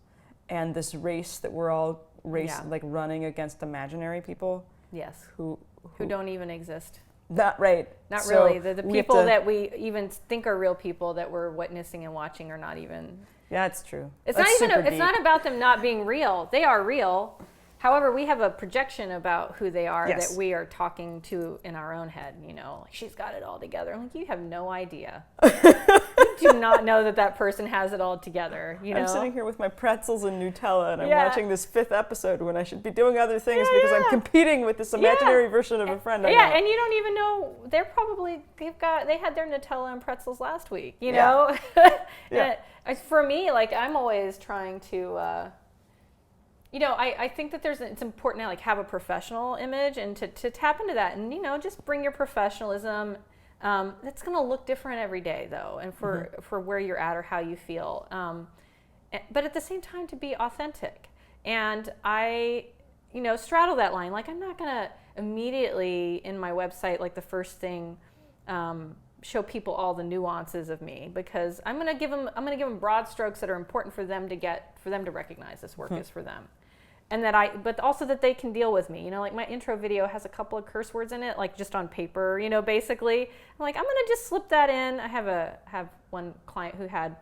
and this race that we're all like running against imaginary people?
Yes.
Who
don't even exist.
Not right.
Not so really. The people that we even think are real people that we're witnessing and watching are not even.
Yeah, it's true.
It's not about them not being real. They are real. However, we have a projection about who they are that we are talking to in our own head. You know, like she's got it all together. I'm like, you have no idea. You do not know that person has it all together. You know?
I'm sitting here with my pretzels and Nutella, and I'm watching this 5th episode when I should be doing other things because I'm competing with this imaginary version of a friend.
And you don't even know they had their Nutella and pretzels last week. You know, for me, like I'm always trying to. You know, I think that it's important to like have a professional image and to tap into that, and you know, just bring your professionalism. That's going to look different every day, though, and for where you're at or how you feel. But at the same time, to be authentic. And I, you know, straddle that line. Like I'm not going to immediately in my website, like the first thing, show people all the nuances of me, because I'm going to give them broad strokes that are important for them to recognize this work is for them. And but also that they can deal with me. You know, like my intro video has a couple of curse words in it, like just on paper, you know, basically. I'm like, I'm going to just slip that in. I have one client who had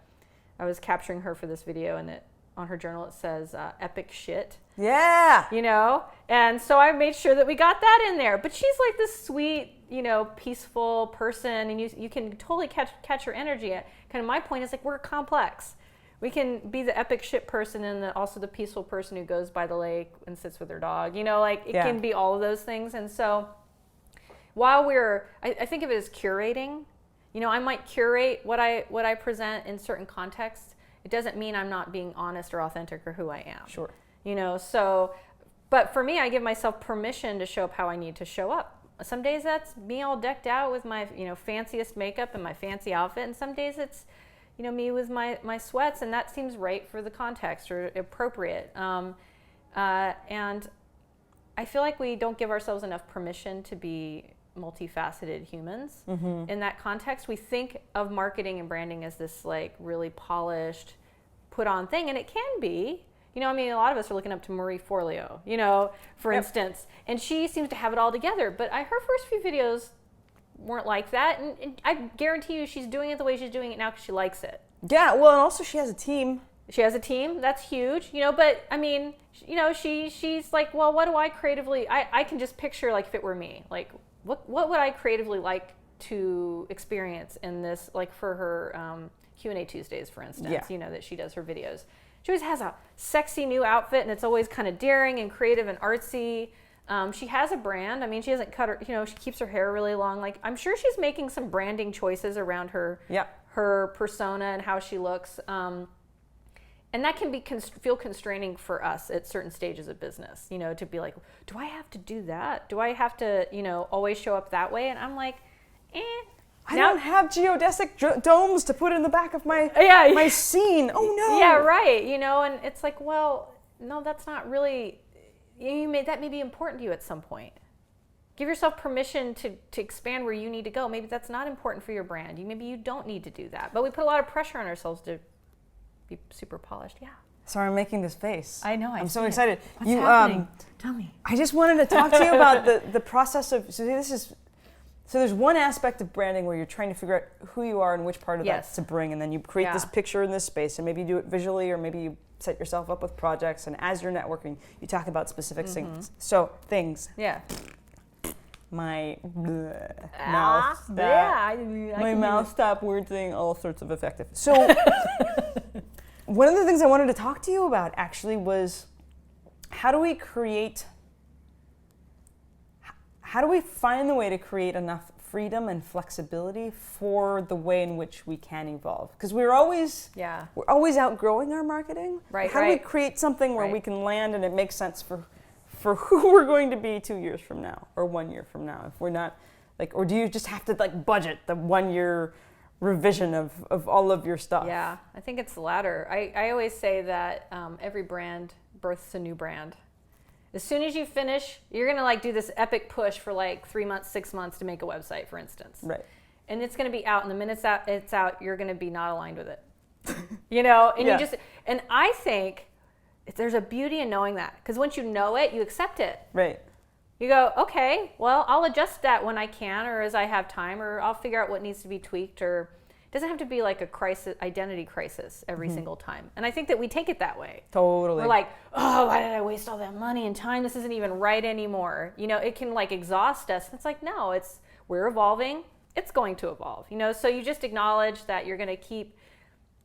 I was capturing her for this video, and on her journal it says epic shit.
Yeah.
You know? And so I made sure that we got that in there. But she's like this sweet, you know, peaceful person, and you can totally catch her energy. Kind of my point is like we're complex. We can be the epic shit person and also the peaceful person who goes by the lake and sits with her dog. You know, like it can be all of those things. And so while I think of it as curating. You know, I might curate what I present in certain contexts. It doesn't mean I'm not being honest or authentic or who I am.
Sure.
You know, so, but for me, I give myself permission to show up how I need to show up. Some days that's me all decked out with my, you know, fanciest makeup and my fancy outfit. And some days it's, you know, me with my sweats, and that seems right for the context or appropriate. And I feel like we don't give ourselves enough permission to be multifaceted humans. In that context, we think of marketing and branding as this like really polished, put on thing, and it can be. You know, I mean, a lot of us are looking up to Marie Forleo, you know, for instance, and she seems to have it all together. But her first few videos weren't like that, and I guarantee you she's doing it the way she's doing it now because she likes it.
Yeah, well, and also she has a team.
She has a team, that's huge, you know, but I mean, you know, she's like, well, what do I creatively, I can just picture like if it were me, like what would I creatively like to experience in this, like for her Q&A Tuesdays, for instance, you know, that she does her videos. She always has a sexy new outfit, and it's always kind of daring and creative and artsy. She has a brand. I mean, she hasn't cut her, you know, she keeps her hair really long. Like, I'm sure she's making some branding choices around her persona and how she looks. And that can feel constraining for us at certain stages of business, you know, to be like, do I have to do that? Do I have to, you know, always show up that way? And I'm like,
I don't have geodesic domes to put in the back of my my scene. Oh no.
Yeah, right. You know, and it's like, well, no, that's not really. That may be important to you at some point. Give yourself permission to expand where you need to go. Maybe that's not important for your brand. Maybe you don't need to do that. But we put a lot of pressure on ourselves to be super polished. Yeah.
Sorry, I'm making this face.
I know.
I'm so excited.
What's happening? Tell me.
I just wanted to talk to you about the process of. So there's one aspect of branding where you're trying to figure out who you are and which part of that to bring, and then you create this picture in this space, and maybe you do it visually, or maybe you set yourself up with projects, and as you're networking, you talk about specific things. So things.
Yeah.
My mouth. My mouth stop weird thing, all sorts of effective. So one of the things I wanted to talk to you about actually was how do we find the way to create enough freedom and flexibility for the way in which we can evolve? Because we're always outgrowing our marketing.
Right.
How do we create something where we can land and it makes sense for who we're going to be 2 years from now or 1 year from now? If we're not like, or do you just have to like budget the 1 year revision of all of your stuff?
Yeah, I think it's the latter. I always say that every brand births a new brand. As soon as you finish, you're going to like do this epic push for like 3 months, 6 months to make a website, for instance.
Right.
And it's going to be out, and the minute it's out, you're going to be not aligned with it. You know, and and I think there's a beauty in knowing that, because once you know it, you accept it.
Right.
You go, okay, well, I'll adjust that when I can, or as I have time, or I'll figure out what needs to be tweaked, or it doesn't have to be like a identity crisis every single time. And I think that we take it that way.
Totally.
We're like, oh, why did I waste all that money and time? This isn't even right anymore. You know, it can like exhaust us. It's like, no, we're evolving. It's going to evolve. You know, so you just acknowledge that you're going to keep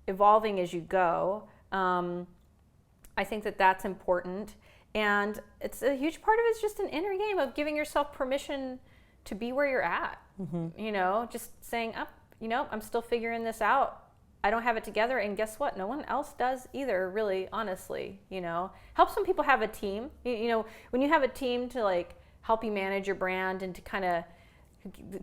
evolving as you go. I think that that's important. And it's a huge part of it's just an inner game of giving yourself permission to be where you're at. You know, just saying, you know, I'm still figuring this out. I don't have it together, and guess what? No one else does either, really, honestly, you know. Helps when people have a team. You know, when you have a team to like help you manage your brand and to kind of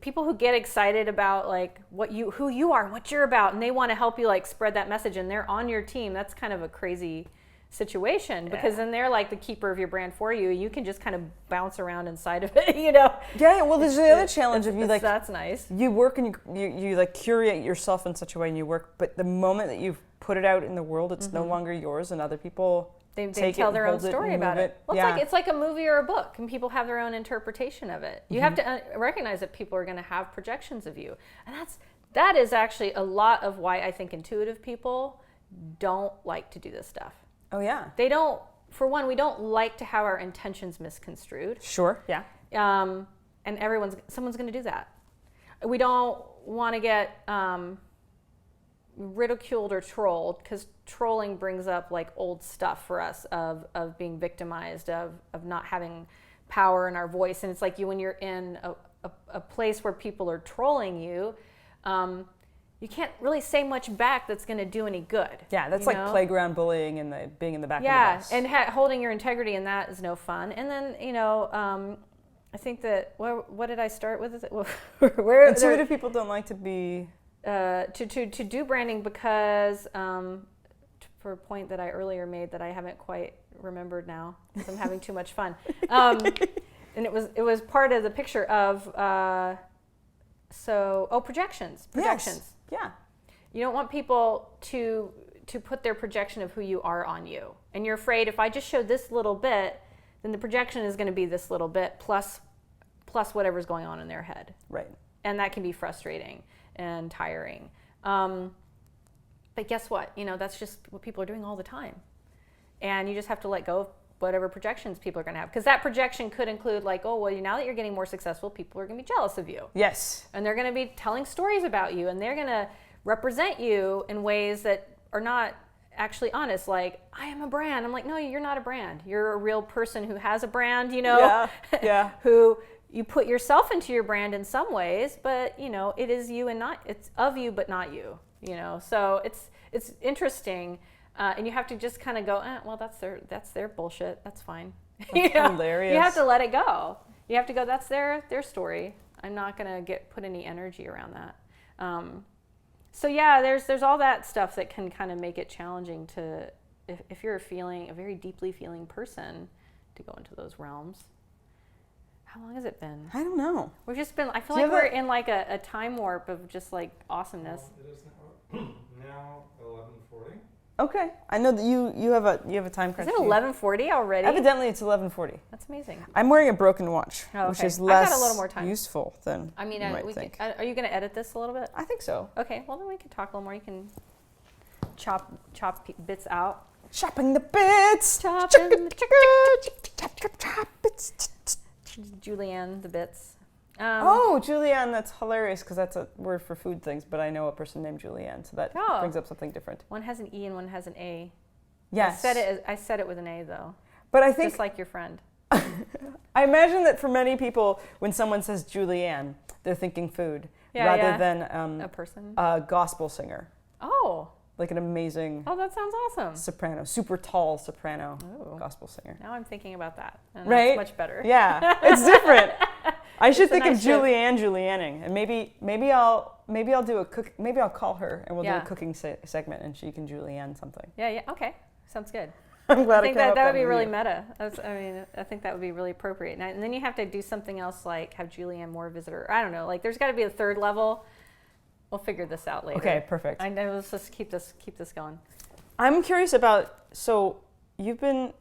people who get excited about like who you are and what you're about, and they want to help you like spread that message, and they're on your team. That's kind of a crazy situation, because then they're like the keeper of your brand for you. You can just kind of bounce around inside of it, you know.
Yeah, well, there's the other challenge of you like
that's nice.
You work and you like curate yourself in such a way, and you work, but the moment that you've put it out in the world, it's no longer yours, and other people
they tell their own story about it. Well, it's like a movie or a book, and people have their own interpretation of it. You have to recognize that people are going to have projections of you, and that is actually a lot of why I think intuitive people don't like to do this stuff.
Oh, yeah.
They don't, for one, we don't like to have our intentions misconstrued.
Sure, yeah.
And someone's going to do that. We don't want to get ridiculed or trolled, because trolling brings up like old stuff for us of being victimized, of not having power in our voice. And it's like when you're in a place where people are trolling you, you can't really say much back that's going to do any good.
Yeah, that's like playground bullying and being in the back of the bus.
Yeah, and holding your integrity in that is no fun. And then, I think that, what did I start with?
Intuitive people don't like to be...
to do branding because, for a point that I earlier made that I haven't quite remembered now, because I'm having too much fun. And it was part of the picture of, projections.
Yes. Yeah.
You don't want people to put their projection of who you are on you. And you're afraid if I just show this little bit, then the projection is going to be this little bit plus whatever's going on in their head.
Right.
And that can be frustrating and tiring. But guess what? That's just what people are doing all the time. And you just have to let go of whatever projections people are going to have. Because that projection could include like, oh, well, now that you're getting more successful, people are going to be jealous of you.
Yes.
And they're going to be telling stories about you, and they're going to represent you in ways that are not actually honest. Like, I am a brand. I'm like, no, you're not a brand. You're a real person who has a brand,
Yeah.
who you put yourself into your brand in some ways, but it is you and it's of you, but not you, so it's interesting. And you have to just kind of go, well, that's their bullshit. That's fine.
That's hilarious.
You have to let it go. You have to go, that's their story. I'm not going to put any energy around that. So yeah, there's all that stuff that can kind of make it challenging to, if you're a very deeply feeling person, to go into those realms. How long has it been?
I don't know.
We've just been, I feel like we're in like a time warp of just like awesomeness.
Well, it is now 11:40.
Okay. I know that you have a time crunch.
Is it 11:40 already?
Evidently it's 11:40.
That's amazing.
I'm wearing a broken watch, which is less
I've got a little more time.
useful than you might think.
Are you going to edit this a little bit?
I think so.
Okay, well then we can talk a little more. You can chop bits out.
Chopping the bits.
Chop bits. Julianne the bits.
Julianne, that's hilarious because that's a word for food things, but I know a person named Julianne, so that brings up something different.
One has an E and one has an A.
Yes.
I said it with an A though.
But I think...
Just like your friend.
I imagine that for many people, when someone says Julianne, they're thinking food rather than
a person.
A gospel singer.
Oh.
Like an amazing...
Oh, that sounds awesome.
Soprano, super tall soprano gospel singer.
Now I'm thinking about that. And
right?
That's much better.
Yeah, it's different. I should think of Julianning, and maybe I'll do a cook. Maybe I'll call her and we'll do a cooking segment, and she can Julianne something.
Yeah. Okay. Sounds good.
I'm glad
I think that would be really meta. I think that would be really appropriate. And then you have to do something else like have Julianne Moore visit her. I don't know. Like there's got to be a third level. We'll figure this out later.
Okay, perfect.
I know. Let's just keep this going.
I'm curious about. So you've been.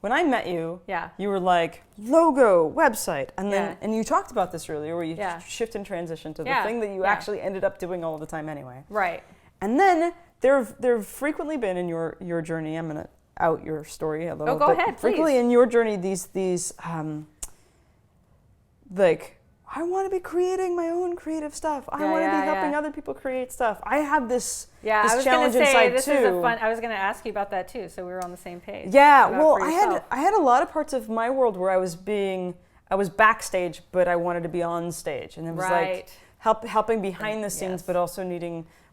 When I met you, you were like logo, website, and then and you talked about this earlier, where you shift and transition to the thing that you actually ended up doing all the time anyway.
Right.
And then there've frequently been in your journey. I'm gonna out your story a little.
Oh, go ahead,
frequently
please.
In your journey, these like. I want to be creating my own creative stuff. I want to be helping other people create stuff. I have this challenge inside too.
I was going to ask you about that too, so we were on the same page.
Yeah, well, I had a lot of parts of my world where I was backstage, but I wanted to be on stage, and it was like helping behind the scenes, but also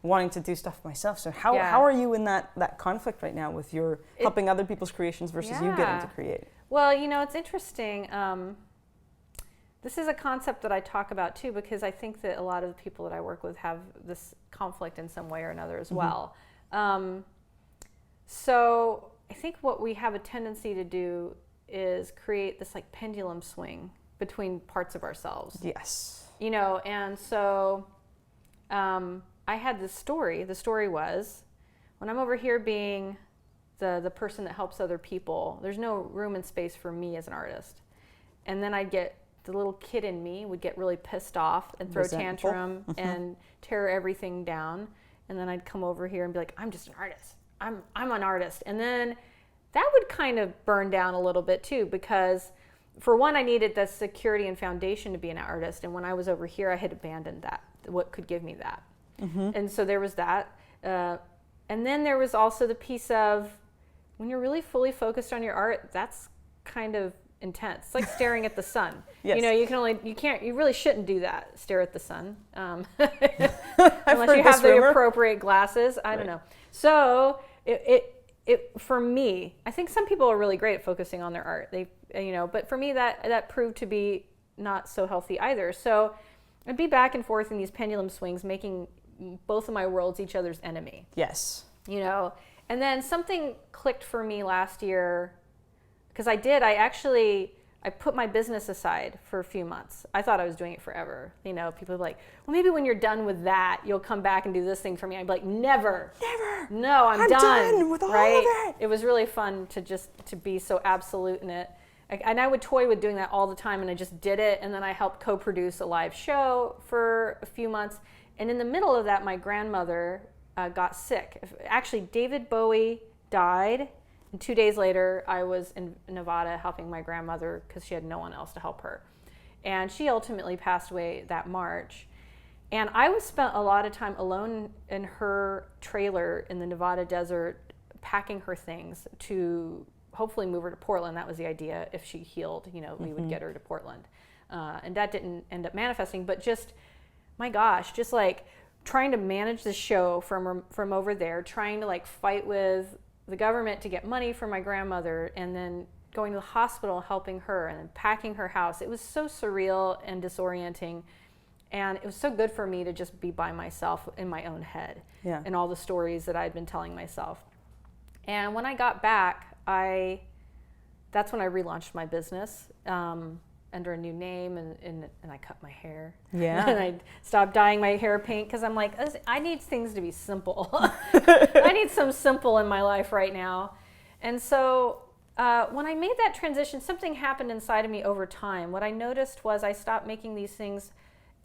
wanting to do stuff myself. So how are you in that conflict right now with your helping other people's creations versus you getting to create?
Well, it's interesting. This is a concept that I talk about too, because I think that a lot of the people that I work with have this conflict in some way or another as well. So I think what we have a tendency to do is create this like pendulum swing between parts of ourselves.
Yes.
And so I had this story. The story was, when I'm over here being the person that helps other people, there's no room and space for me as an artist. And then I'd get the little kid in me would get really pissed off and throw tantrum and tear everything down. and then I'd come over here and be like, I'm just an artist. I'm an artist. And then that would kind of burn down a little bit too, because for one, I needed the security and foundation to be an artist. And when I was over here, I had abandoned that, what could give me that. And so there was that. And then there was also the piece of when you're really fully focused on your art, that's kind of intense. It's like staring at the sun.
Yes.
You know, you really shouldn't do that, stare at the sun. Unless you have the appropriate glasses. I don't know. So it for me, I think some people are really great at focusing on their art. But for me that proved to be not so healthy either. So I'd be back and forth in these pendulum swings, making both of my worlds each other's enemy.
Yes.
And then something clicked for me last year, because I put my business aside for a few months. I thought I was doing it forever. People are like, well, maybe when you're done with that, you'll come back and do this thing for me. I'd be like, never. No, I'm done with all of it. It was really fun to be so absolute in it. And I would toy with doing that all the time, and I just did it. And then I helped co-produce a live show for a few months. And in the middle of that, my grandmother got sick. Actually, David Bowie died. And 2 days later, I was in Nevada helping my grandmother because she had no one else to help her. And she ultimately passed away that March. And I spent a lot of time alone in her trailer in the Nevada desert, packing her things to hopefully move her to Portland. That was the idea. If she healed, we would get her to Portland. And that didn't end up manifesting. But just, my gosh, just like trying to manage the show from over there, trying to like fight with the government to get money for my grandmother, and then going to the hospital, helping her, and then packing her house. It was so surreal and disorienting. And it was so good for me to just be by myself in my own head and all the stories that I'd been telling myself. And when I got back, that's when I relaunched my business under a new name, and I cut my hair.
Yeah.
And I stopped dyeing my hair pink because I'm like, I need things to be simple. I need some simple in my life right now. And so when I made that transition, something happened inside of me over time. What I noticed was I stopped making these things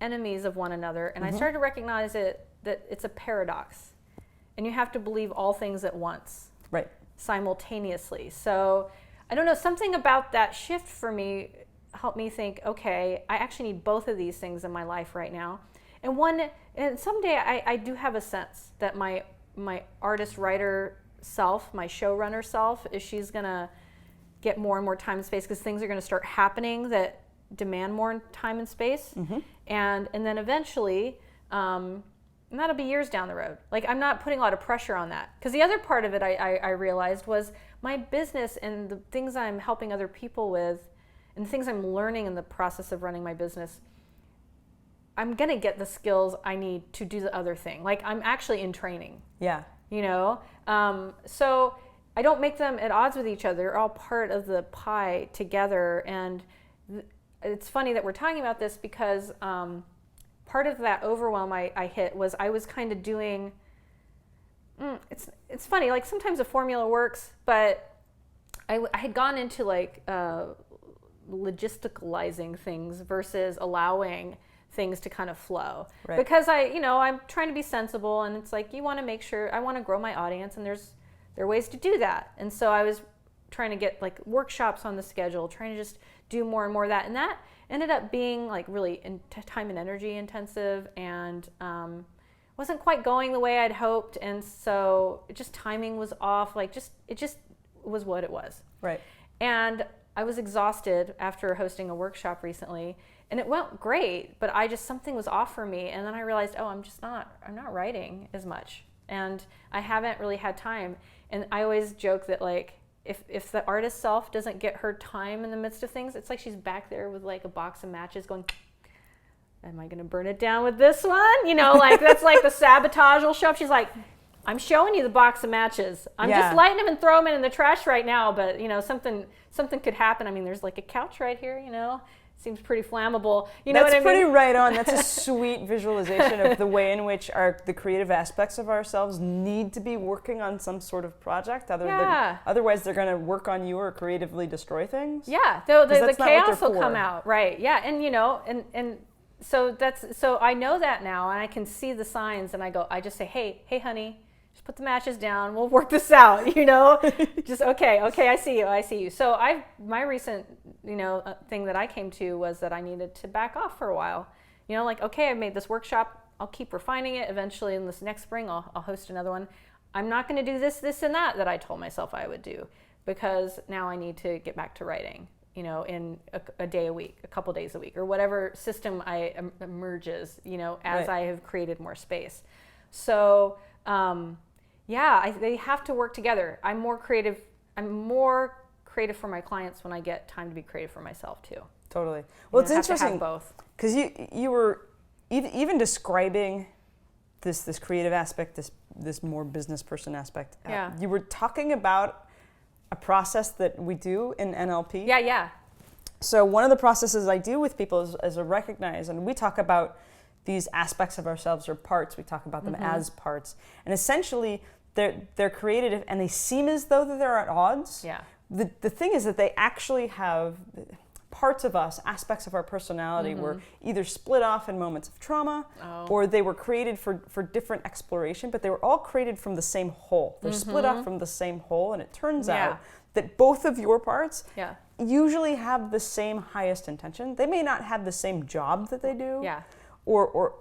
enemies of one another, and I started to recognize that it's a paradox, and you have to believe all things at once,
right, simultaneously.
So I don't know, something about that shift for me helped me think, okay, I actually need both of these things in my life right now. And someday I do have a sense that my artist writer self, my showrunner self, she's gonna get more and more time and space because things are gonna start happening that demand more time and space. And then eventually, and that'll be years down the road. Like, I'm not putting a lot of pressure on that. Because the other part of it I realized was my business and the things I'm helping other people with and the things I'm learning in the process of running my business, I'm going to get the skills I need to do the other thing. Like, I'm actually in training.
Yeah.
So I don't make them at odds with each other. They're all part of the pie together. And it's funny that we're talking about this because part of that overwhelm I hit was I was kind of doing, it's funny, like sometimes a formula works, but I had gone into like logisticalizing things versus allowing things to kind of flow. Right. Because I'm trying to be sensible, and it's like you want to make sure, I want to grow my audience, and there are ways to do that. And so I was trying to get like workshops on the schedule, trying to just do more and more of that. And that ended up being like really time and energy intensive, and wasn't quite going the way I'd hoped. And so timing was off. Like it just was what it was. Right. And I was exhausted after hosting a workshop recently, and it went great, but something was off for me. And then I realized, I'm not writing as much, and I haven't really had time. And I always joke that like, if the artist self doesn't get her time in the midst of things, it's like she's back there with like a box of matches going, am I going to burn it down with this one? Like that's like the sabotage will show up. She's like, I'm showing you the box of matches. I'm just lighting them and throwing them in the trash right now. But something could happen. I mean, there's like a couch right here, seems pretty flammable.
That's pretty right on. That's a sweet visualization of the way in which the creative aspects of ourselves need to be working on some sort of project. Otherwise, they're going to work on you or creatively destroy things.
Yeah, the chaos will come out. Right. Yeah, and I know that now, and I can see the signs, and I just say, hey honey, just put the matches down, we'll work this out, just okay, I see you. So my recent thing that I came to was that I needed to back off for a while. Okay, I made this workshop, I'll keep refining it. Eventually in this next spring I'll host another one. I'm not going to do this and that I told myself I would do, because now I need to get back to writing, in a day a week, a couple days a week, or whatever system emerges, as I have created more space. So they have to work together. I'm more creative for my clients when I get time to be creative for myself too.
Totally. Well, it's interesting
both,
because you were even describing this creative aspect, this more business person aspect. You were talking about a process that we do in NLP.
Yeah.
So one of the processes I do with people is a recognize, and we talk about these aspects of ourselves or parts. We talk about them as parts, and essentially they're creative and they seem as though that they're at odds.
Yeah.
The thing is that they actually have parts of us, aspects of our personality were either split off in moments of trauma or they were created for different exploration, but they were all created from the same whole. They're split off from the same whole, and it turns out that both of your parts usually have the same highest intention. They may not have the same job that they do.
Yeah.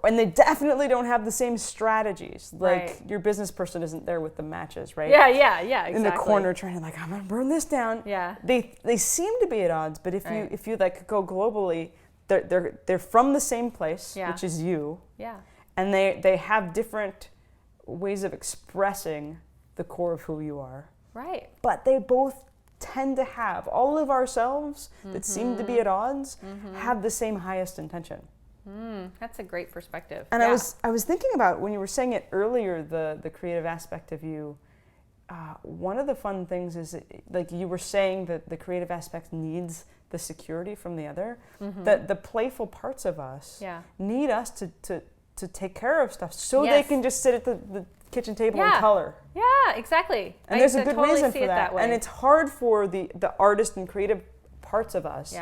And they definitely don't have the same strategies. Like
Right.
your business person isn't there with the matches, right?
Yeah, exactly.
In the corner trying to I'm gonna burn this down.
Yeah.
They seem to be at odds, but
Right.
if you go globally, they're from the same place, which is you.
Yeah.
And they have different ways of expressing the core of who you are.
Right.
But they both tend to have all of ourselves that seem to be at odds have the same highest intention.
That's a great perspective.
And I was thinking about when you were saying it earlier, the creative aspect of you. One of the fun things is like you were saying that the creative aspect needs the security from the other. That the playful parts of us need us to take care of stuff so they can just sit at the kitchen table and color.
Yeah, exactly.
And there's a good
totally
reason
see
for
it that way.
And it's hard for the artist and creative parts of us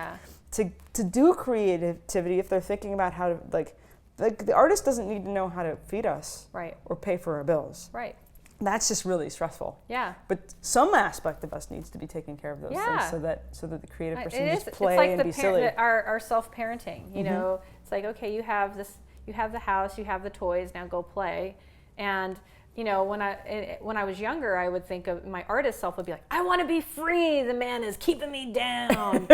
to do creativity if they're thinking about how to like the artist doesn't need to know how to feed us or pay for our bills.
Right.
That's just really stressful.
Yeah.
But some aspect of us needs to be taking care of those things so that the creative person can just play
it's like
and be silly.
Our self-parenting, you know, it's like, okay, you have the house, you have the toys, now go play. And when I was younger, I would think of my artist self would be like, I want to be free. The man is keeping me down,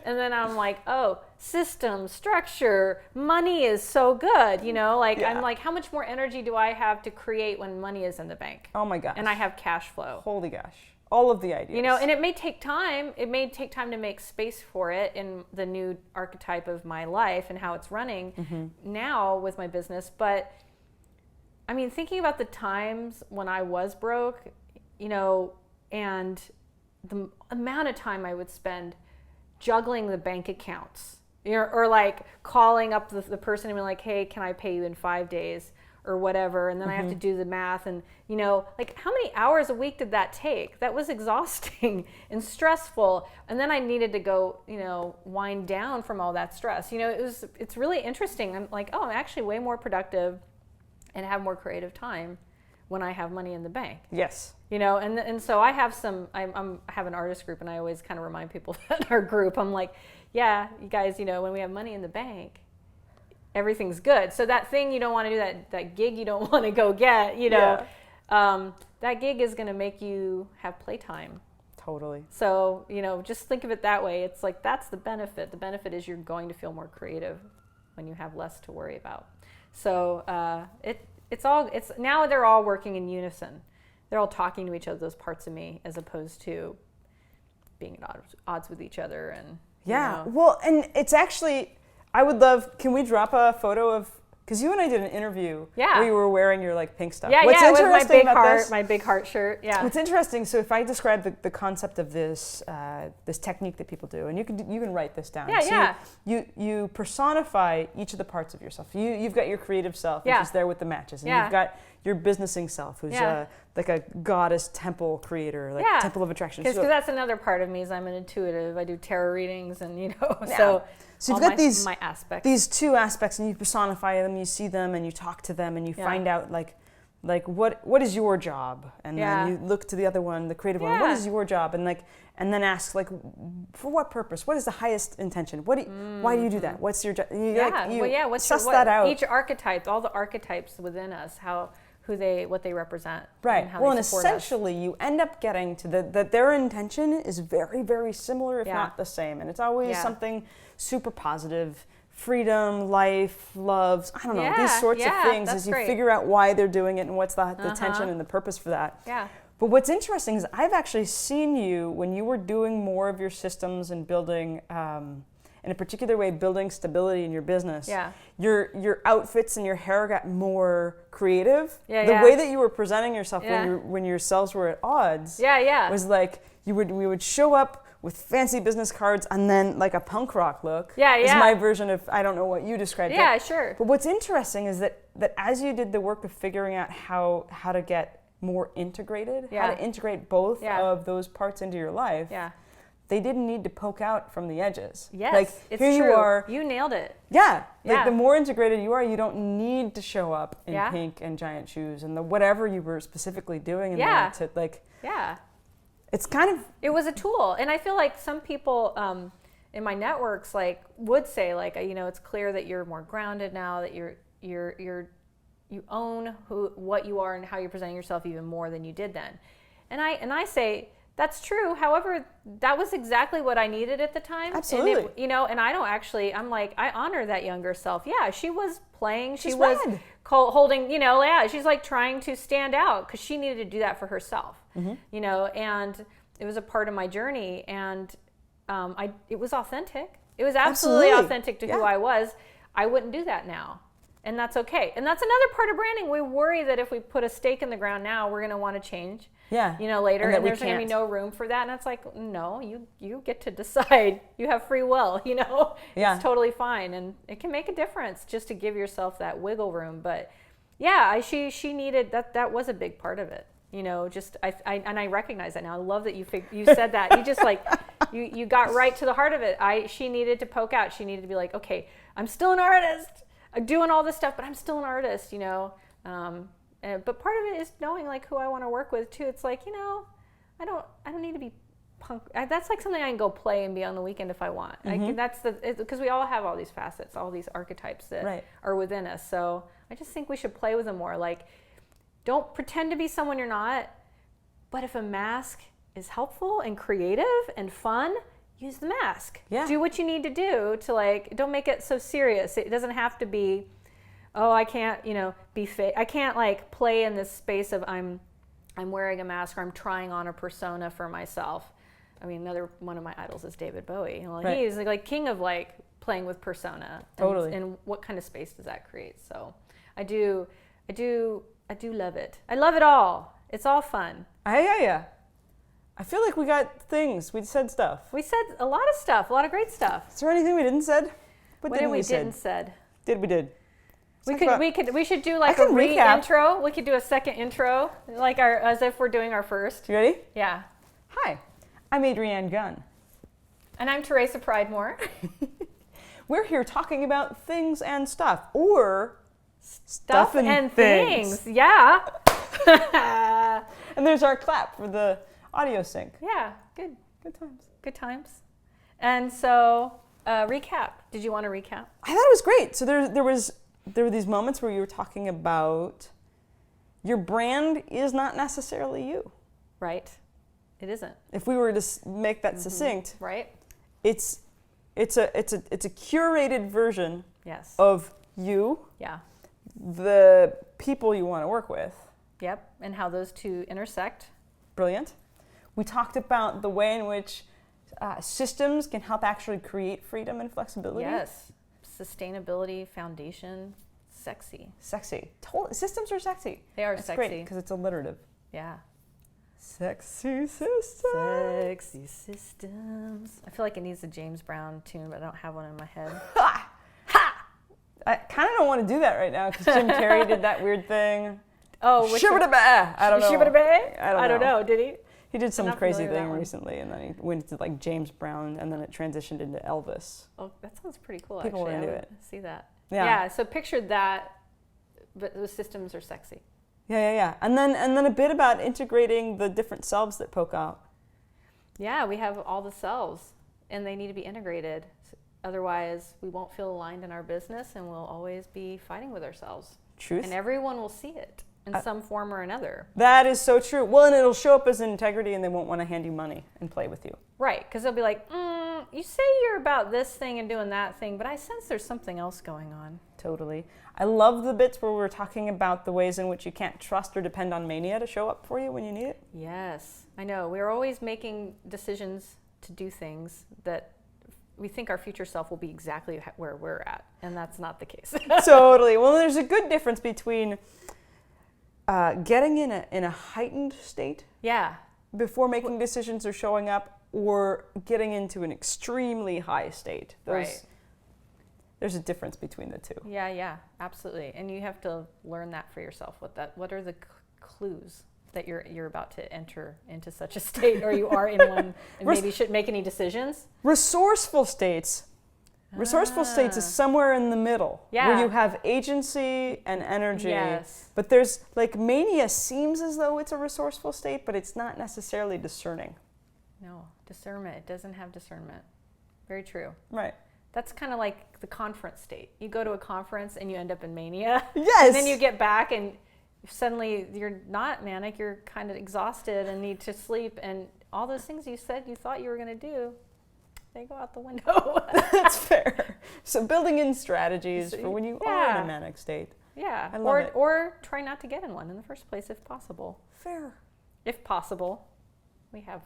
And then I'm like, oh, system, structure, money is so good, I'm like, how much more energy do I have to create when money is in the bank?
Oh my gosh.
And I have cash flow.
Holy gosh. All of the ideas.
And it may take time. It may take time to make space for it in the new archetype of my life and how it's running now with my business. But I mean, thinking about the times when I was broke, and the amount of time I would spend juggling the bank accounts, or like calling up the person and being like, hey, can I pay you in 5 days or whatever? And then I have to do the math and, like how many hours a week did that take? That was exhausting and stressful. And then I needed to go, wind down from all that stress. It's really interesting. I'm like, oh, I'm actually way more productive and have more creative time when I have money in the bank.
Yes.
And so I have I have an artist group, and I always kind of remind people in our group, I'm like, yeah, you guys, when we have money in the bank, everything's good. So that thing you don't want to do, that gig you don't want to go get, that gig is going to make you have playtime.
Totally. So,
just think of it that way. It's like, that's the benefit. The benefit is you're going to feel more creative when you have less to worry about. So it's now they're all working in unison. They're all talking to each other, those parts of me, as opposed to being at odds with each other. And
well, and it's actually, I would love. Can we drop a photo of? Because you and I did an interview where you were wearing your pink stuff.
What's interesting with my big heart shirt. Yeah.
What's interesting, so if I describe the concept of this this technique that people do, and you can write this down. You personify each of the parts of yourself. You've got your creative self, which is there with the matches, and your businessing self, who's like a goddess temple creator, like temple of attraction.
Because that's another part of me is I'm an intuitive. I do tarot readings and, so
you've got
my aspects.
These two aspects, and you personify them, you see them, and you talk to them, and you find out like what is your job, and then you look to the other one, the creative one. What is your job, and then ask for what purpose? What is the highest intention? Why do you do that? What's your job? Suss that out.
Each archetype, all the archetypes within us, what they represent,
right?
And how
well,
they
and
support
essentially, you end up getting to that their intention is very, very similar, if not the same, and it's always something super positive. Freedom, life, loves, I don't know, these sorts of things as you figure out why they're doing it and what's the tension and the purpose for that.
Yeah.
But what's interesting is I've actually seen you when you were doing more of your systems and building, in a particular way, building stability in your business.
Yeah.
Your outfits and your hair got more creative.
Yeah,
the way that you were presenting yourself when yourselves were at odds was like we would show up with fancy business cards and then like a punk rock look is my version of, I don't know what you described.
Yeah, sure.
But what's interesting is that as you did the work of figuring out how to get more integrated, how to integrate both of those parts into your life, they didn't need to poke out from the edges.
Yes,
like,
it's
here
true.
You are.
You nailed it.
Yeah. Like the more integrated you are, you don't need to show up in pink and giant shoes and the whatever you were specifically doing in there to like. Yeah. It's kind of...
It was a tool. And I feel like some people in my networks would say it's clear that you're more grounded now, that you own what you are and how you're presenting yourself even more than you did then. And I say that's true. However, that was exactly what I needed at the time.
Absolutely.
And and I don't actually, I honor that younger self. Yeah, she was playing. She was holding, she's trying to stand out because she needed to do that for herself. Mm-hmm. And it was a part of my journey, and it was authentic. It was absolutely authentic to who I was. I wouldn't do that now, and that's okay. And that's another part of branding. We worry that if we put a stake in the ground now, we're going to want to change. Later, and there's going to be no room for that. And it's like, no, you get to decide. You have free will. It's totally fine, and it can make a difference just to give yourself that wiggle room. But she needed that. That was a big part of it. I recognize that now. I love that you said that. You just you got right to the heart of it. She needed to poke out. She needed to be like, okay, I'm still an artist. I'm doing all this stuff, but I'm still an artist. But part of it is knowing who I want to work with too. It's I don't need to be punk. That's something I can go play and be on the weekend if I want. Mm-hmm. Because we all have all these facets, all these archetypes that are within us. So I just think we should play with them more. Don't pretend to be someone you're not, but if a mask is helpful and creative and fun, use the mask. Yeah. Do what you need to do to don't make it so serious. It doesn't have to be, I can't, be fake. I can't play in this space of I'm wearing a mask or I'm trying on a persona for myself. I mean, another one of my idols is David Bowie. He's king of playing with persona.
Totally.
And what kind of space does that create? So I do love it. I love it all. It's all fun.
Yeah. I feel like we got things. We said stuff.
We said a lot of stuff, a lot of great stuff.
Is there anything we didn't said?
What did we didn't said?
We did.
We should do a re-intro. We could do a second intro, as if we're doing our first.
You ready?
Yeah.
Hi, I'm Adrianne Gunn.
And I'm Theresa Pridemore.
We're here talking about things and stuff, or
stuff and things. Yeah.
And there's our clap for the audio sync.
Yeah, good times. Good times. And so, recap. Did you want to recap?
I thought it was great. So there were these moments where you were talking about your brand is not necessarily you.
Right. It isn't.
If we were to make that succinct,
right?
It's a curated version of you.
Yeah.
The people you want to work with.
Yep. And how those two intersect.
Brilliant. We talked about the way in which systems can help actually create freedom and flexibility.
Yes. Sustainability, foundation, sexy.
Sexy. Systems are sexy.
They are
It's
sexy.
great because it's alliterative.
Yeah.
Sexy systems.
Sexy systems. I feel like it needs a James Brown tune, but I don't have one in my head.
Ha! I kind of don't want to do that right now because Jim Carrey did that weird thing.
Oh, which one?
I don't know.
I don't know. Did he?
He did some
not
crazy
familiar with that
thing
one.
recently, and then he went to like James Brown, and then it transitioned into Elvis.
Oh, that sounds pretty cool.
People
actually,
were into
I would
it.
see that.
Yeah.
So picture that, but the systems are sexy.
Yeah. And then a bit about integrating the different selves that poke out.
Yeah, we have all the selves, and they need to be integrated. Otherwise, we won't feel aligned in our business, and we'll always be fighting with ourselves.
Truth.
And everyone will see it in some form or another.
That is so true. Well, and it'll show up as integrity, and they won't want to hand you money and play with you.
Right, because they'll be like, you say you're about this thing and doing that thing, but I sense there's something else going on.
Totally. I love the bits where we're talking about the ways in which you can't trust or depend on mania to show up for you when you need it.
Yes, I know. We're always making decisions to do things that we think our future self will be exactly where we're at, and that's not the case.
Totally. Well, there's a good difference between getting in a heightened state before making decisions or showing up, or getting into an extremely high state.
Right.
There's a difference between the two.
Yeah, absolutely. And you have to learn that for yourself. What are the clues that you're about to enter into such a state, or you are in one, and maybe shouldn't make any decisions?
Resourceful states. Resourceful states is somewhere in the middle, where you have agency and energy.
Yes.
But there's like mania seems as though it's a resourceful state, but it's not necessarily discerning.
No, discernment. It doesn't have discernment. Very true.
Right.
That's kind of like the conference state. You go to a conference and you end up in mania.
Yes.
And then you get back and suddenly you're not manic. You're kind of exhausted and need to sleep. And all those things you said you thought you were going to do, they go out the window.
That's fair. So building in strategies for when you are in a manic state.
Yeah.
I love it.
Or try not to get in one in the first place if possible.
Fair.
If possible. We have,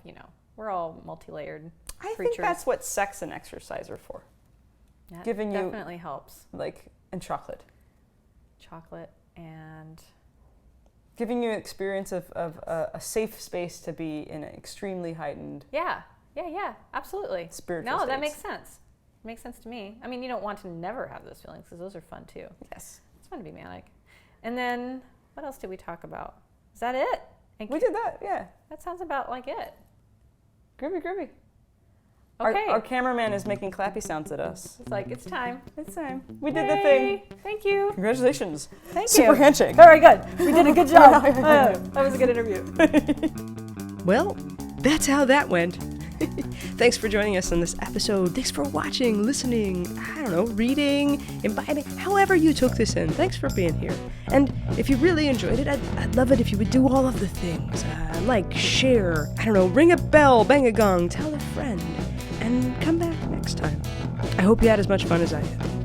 we're all multi-layered
I
creatures.
think that's what sex and exercise are for.
That
giving you
definitely helps.
And chocolate.
Chocolate and
giving you an experience of a safe space to be in an extremely heightened.
Yeah, absolutely.
Spiritual
No,
states.
that makes sense. It makes sense to me. I mean, you don't want to never have those feelings because those are fun too.
Yes.
It's fun to be manic. And then, what else did we talk about? Is that it?
We did that, yeah.
That sounds about like it.
Groovy.
Okay.
Our cameraman is making clappy sounds at us.
It's like, it's time.
It's time. We did the thing.
Thank you.
Congratulations.
Thank
Super
you.
handshake.
Very good. We did a good job. That was a good interview.
Well, that's how that went. Thanks for joining us on this episode. Thanks for watching, listening, reading, imbibing, however you took this in. Thanks for being here. And if you really enjoyed it, I'd love it if you would do all of the things. Like, share, ring a bell, bang a gong, tell a friend, and come back next time. I hope you had as much fun as I had.